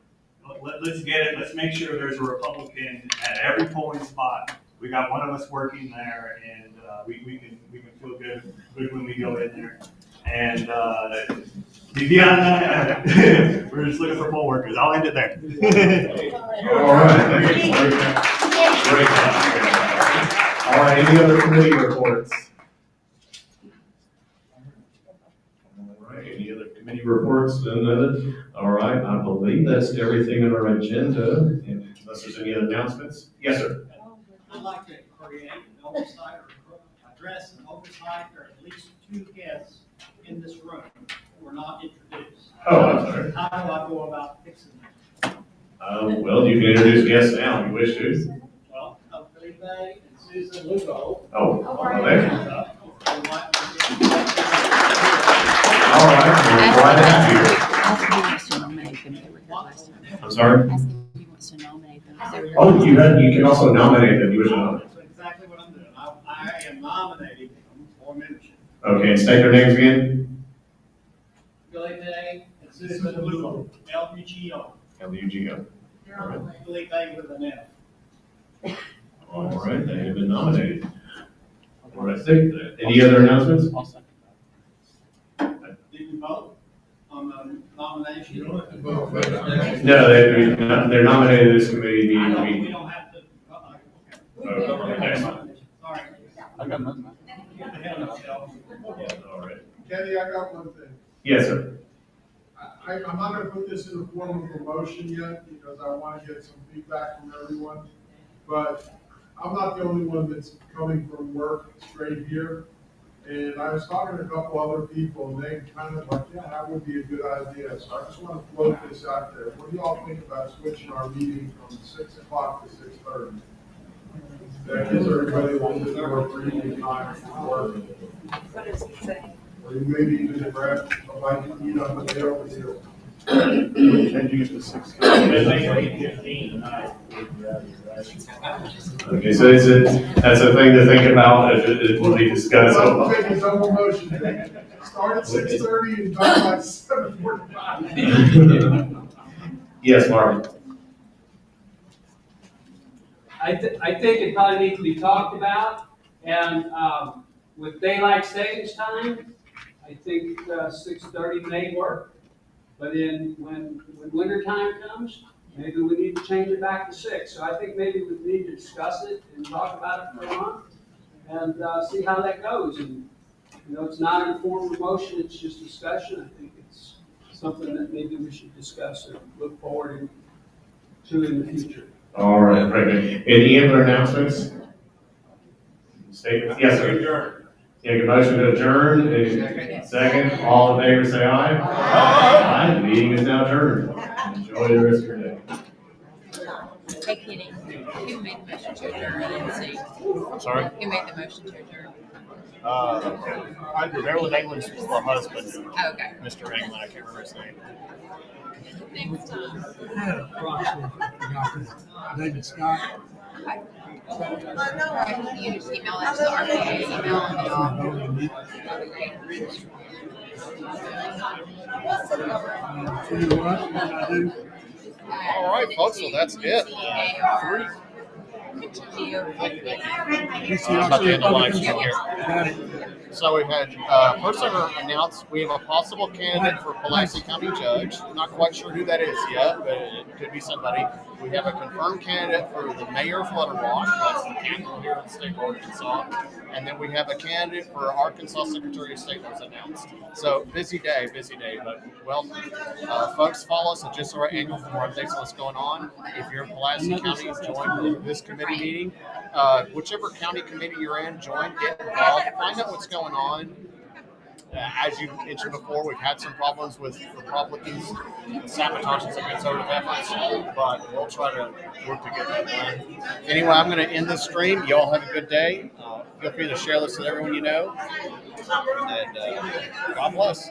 let's get it. Let's make sure there's a Republican at every polling spot. We got one of us working there, and we can feel good when we go in there. And beyond that, we're just looking for poll workers. I'll end it there. All right. Great. All right. Any other committee reports? All right. Any other committee reports? All right. I believe that's everything on our agenda. Unless there's any other announcements. Yes, sir. I'd like to create an oversight or address an oversight or at least 2 guests in this room who were not introduced. Oh, I'm sorry. How do I go about fixing that? Well, you can introduce guests now if you wish to. Well, Felipe and Susan Lugo. Oh, All there. right. All right. Well, glad to have you. Ask if he wants to nominate them. They were here last time. I'm sorry? Ask if he wants to nominate them. They were here Oh, last you time. can also nominate them. You wish to nominate. That's exactly what I'm doing. I am nominating them for membership. Okay, and state their names again. Felipe and Susan Lugo, LUGO. LUGO. Felipe with an F. All right, they have been nominated. All right, any other announcements? Did you vote on the nomination? No, they're nominated this committee. I know, we don't have to. Okay. Sorry. I got nothing. Get ahead of myself. All right. Kenny, I got one thing. Yes, sir. I'm not gonna put this in the form of a motion yet, because I wanna get some feedback from everyone. But I'm not the only one that's coming from work straight here. And I was talking to a couple other people, and they kind of like, yeah, that would be a good idea. So I just wanna float this out there. What do y'all think about switching our meeting from 6 o'clock to 6:30? That gives everybody a little bit more breathing time for work. What does it say? Or you maybe even grab a bite to eat on the way over here. Changing it to 6:30. Okay, so that's a thing to think about. It will be discussed. I'll take a double motion. Start at 6:30 and done by 7:45. Yes, Marvin. I think it probably needs to be talked about, and with daylight savings time, I think 6:30 may work. But when winter time comes, maybe we need to change it back to 6. So I think maybe we need to discuss it and talk about it for a month and see how that goes. And it's not an informal motion; it's just discussion. I think it's something that maybe we should discuss and look forward to in the future. All right, very good. Any other announcements? Statements? Yes, sir. Take a motion to adjourn. Second. All in favor, say aye. Aye. The meeting is now adjourned. Enjoy the rest of your day. Hey, Kenny, who made the motion to adjourn? I didn't see. I'm sorry? Who made the motion to adjourn? Marilyn England's husband. Oh, okay. Mr. England, I can't remember his name. Next time. I had a proxy, forgot his David Scott. You just email that to the RPA email and All right, folks, well, that's it. About to end the live stream here. So we've had, first ever announced we have a possible candidate for Pulaski County Judge. I'm not quite sure who that is yet, but it could be somebody. We have a confirmed candidate for the mayor of Little Rock. That's the capital here in the state of Arkansas. And then we have a candidate for Arkansas Secretary of State that was announced. So busy day, but well, folks, follow us at Just Our Annual for more updates on what's going on. If you're in Pulaski County, join this committee meeting. Whichever county committee you're in, join, get involved, find out what's going on. As you mentioned before, we've had some problems with Republicans sabotaging some conservative efforts, but we'll try to work to get that done. Anyway, I'm going to end this stream. You all have a good day. Feel free to share this with everyone you know. And God bless.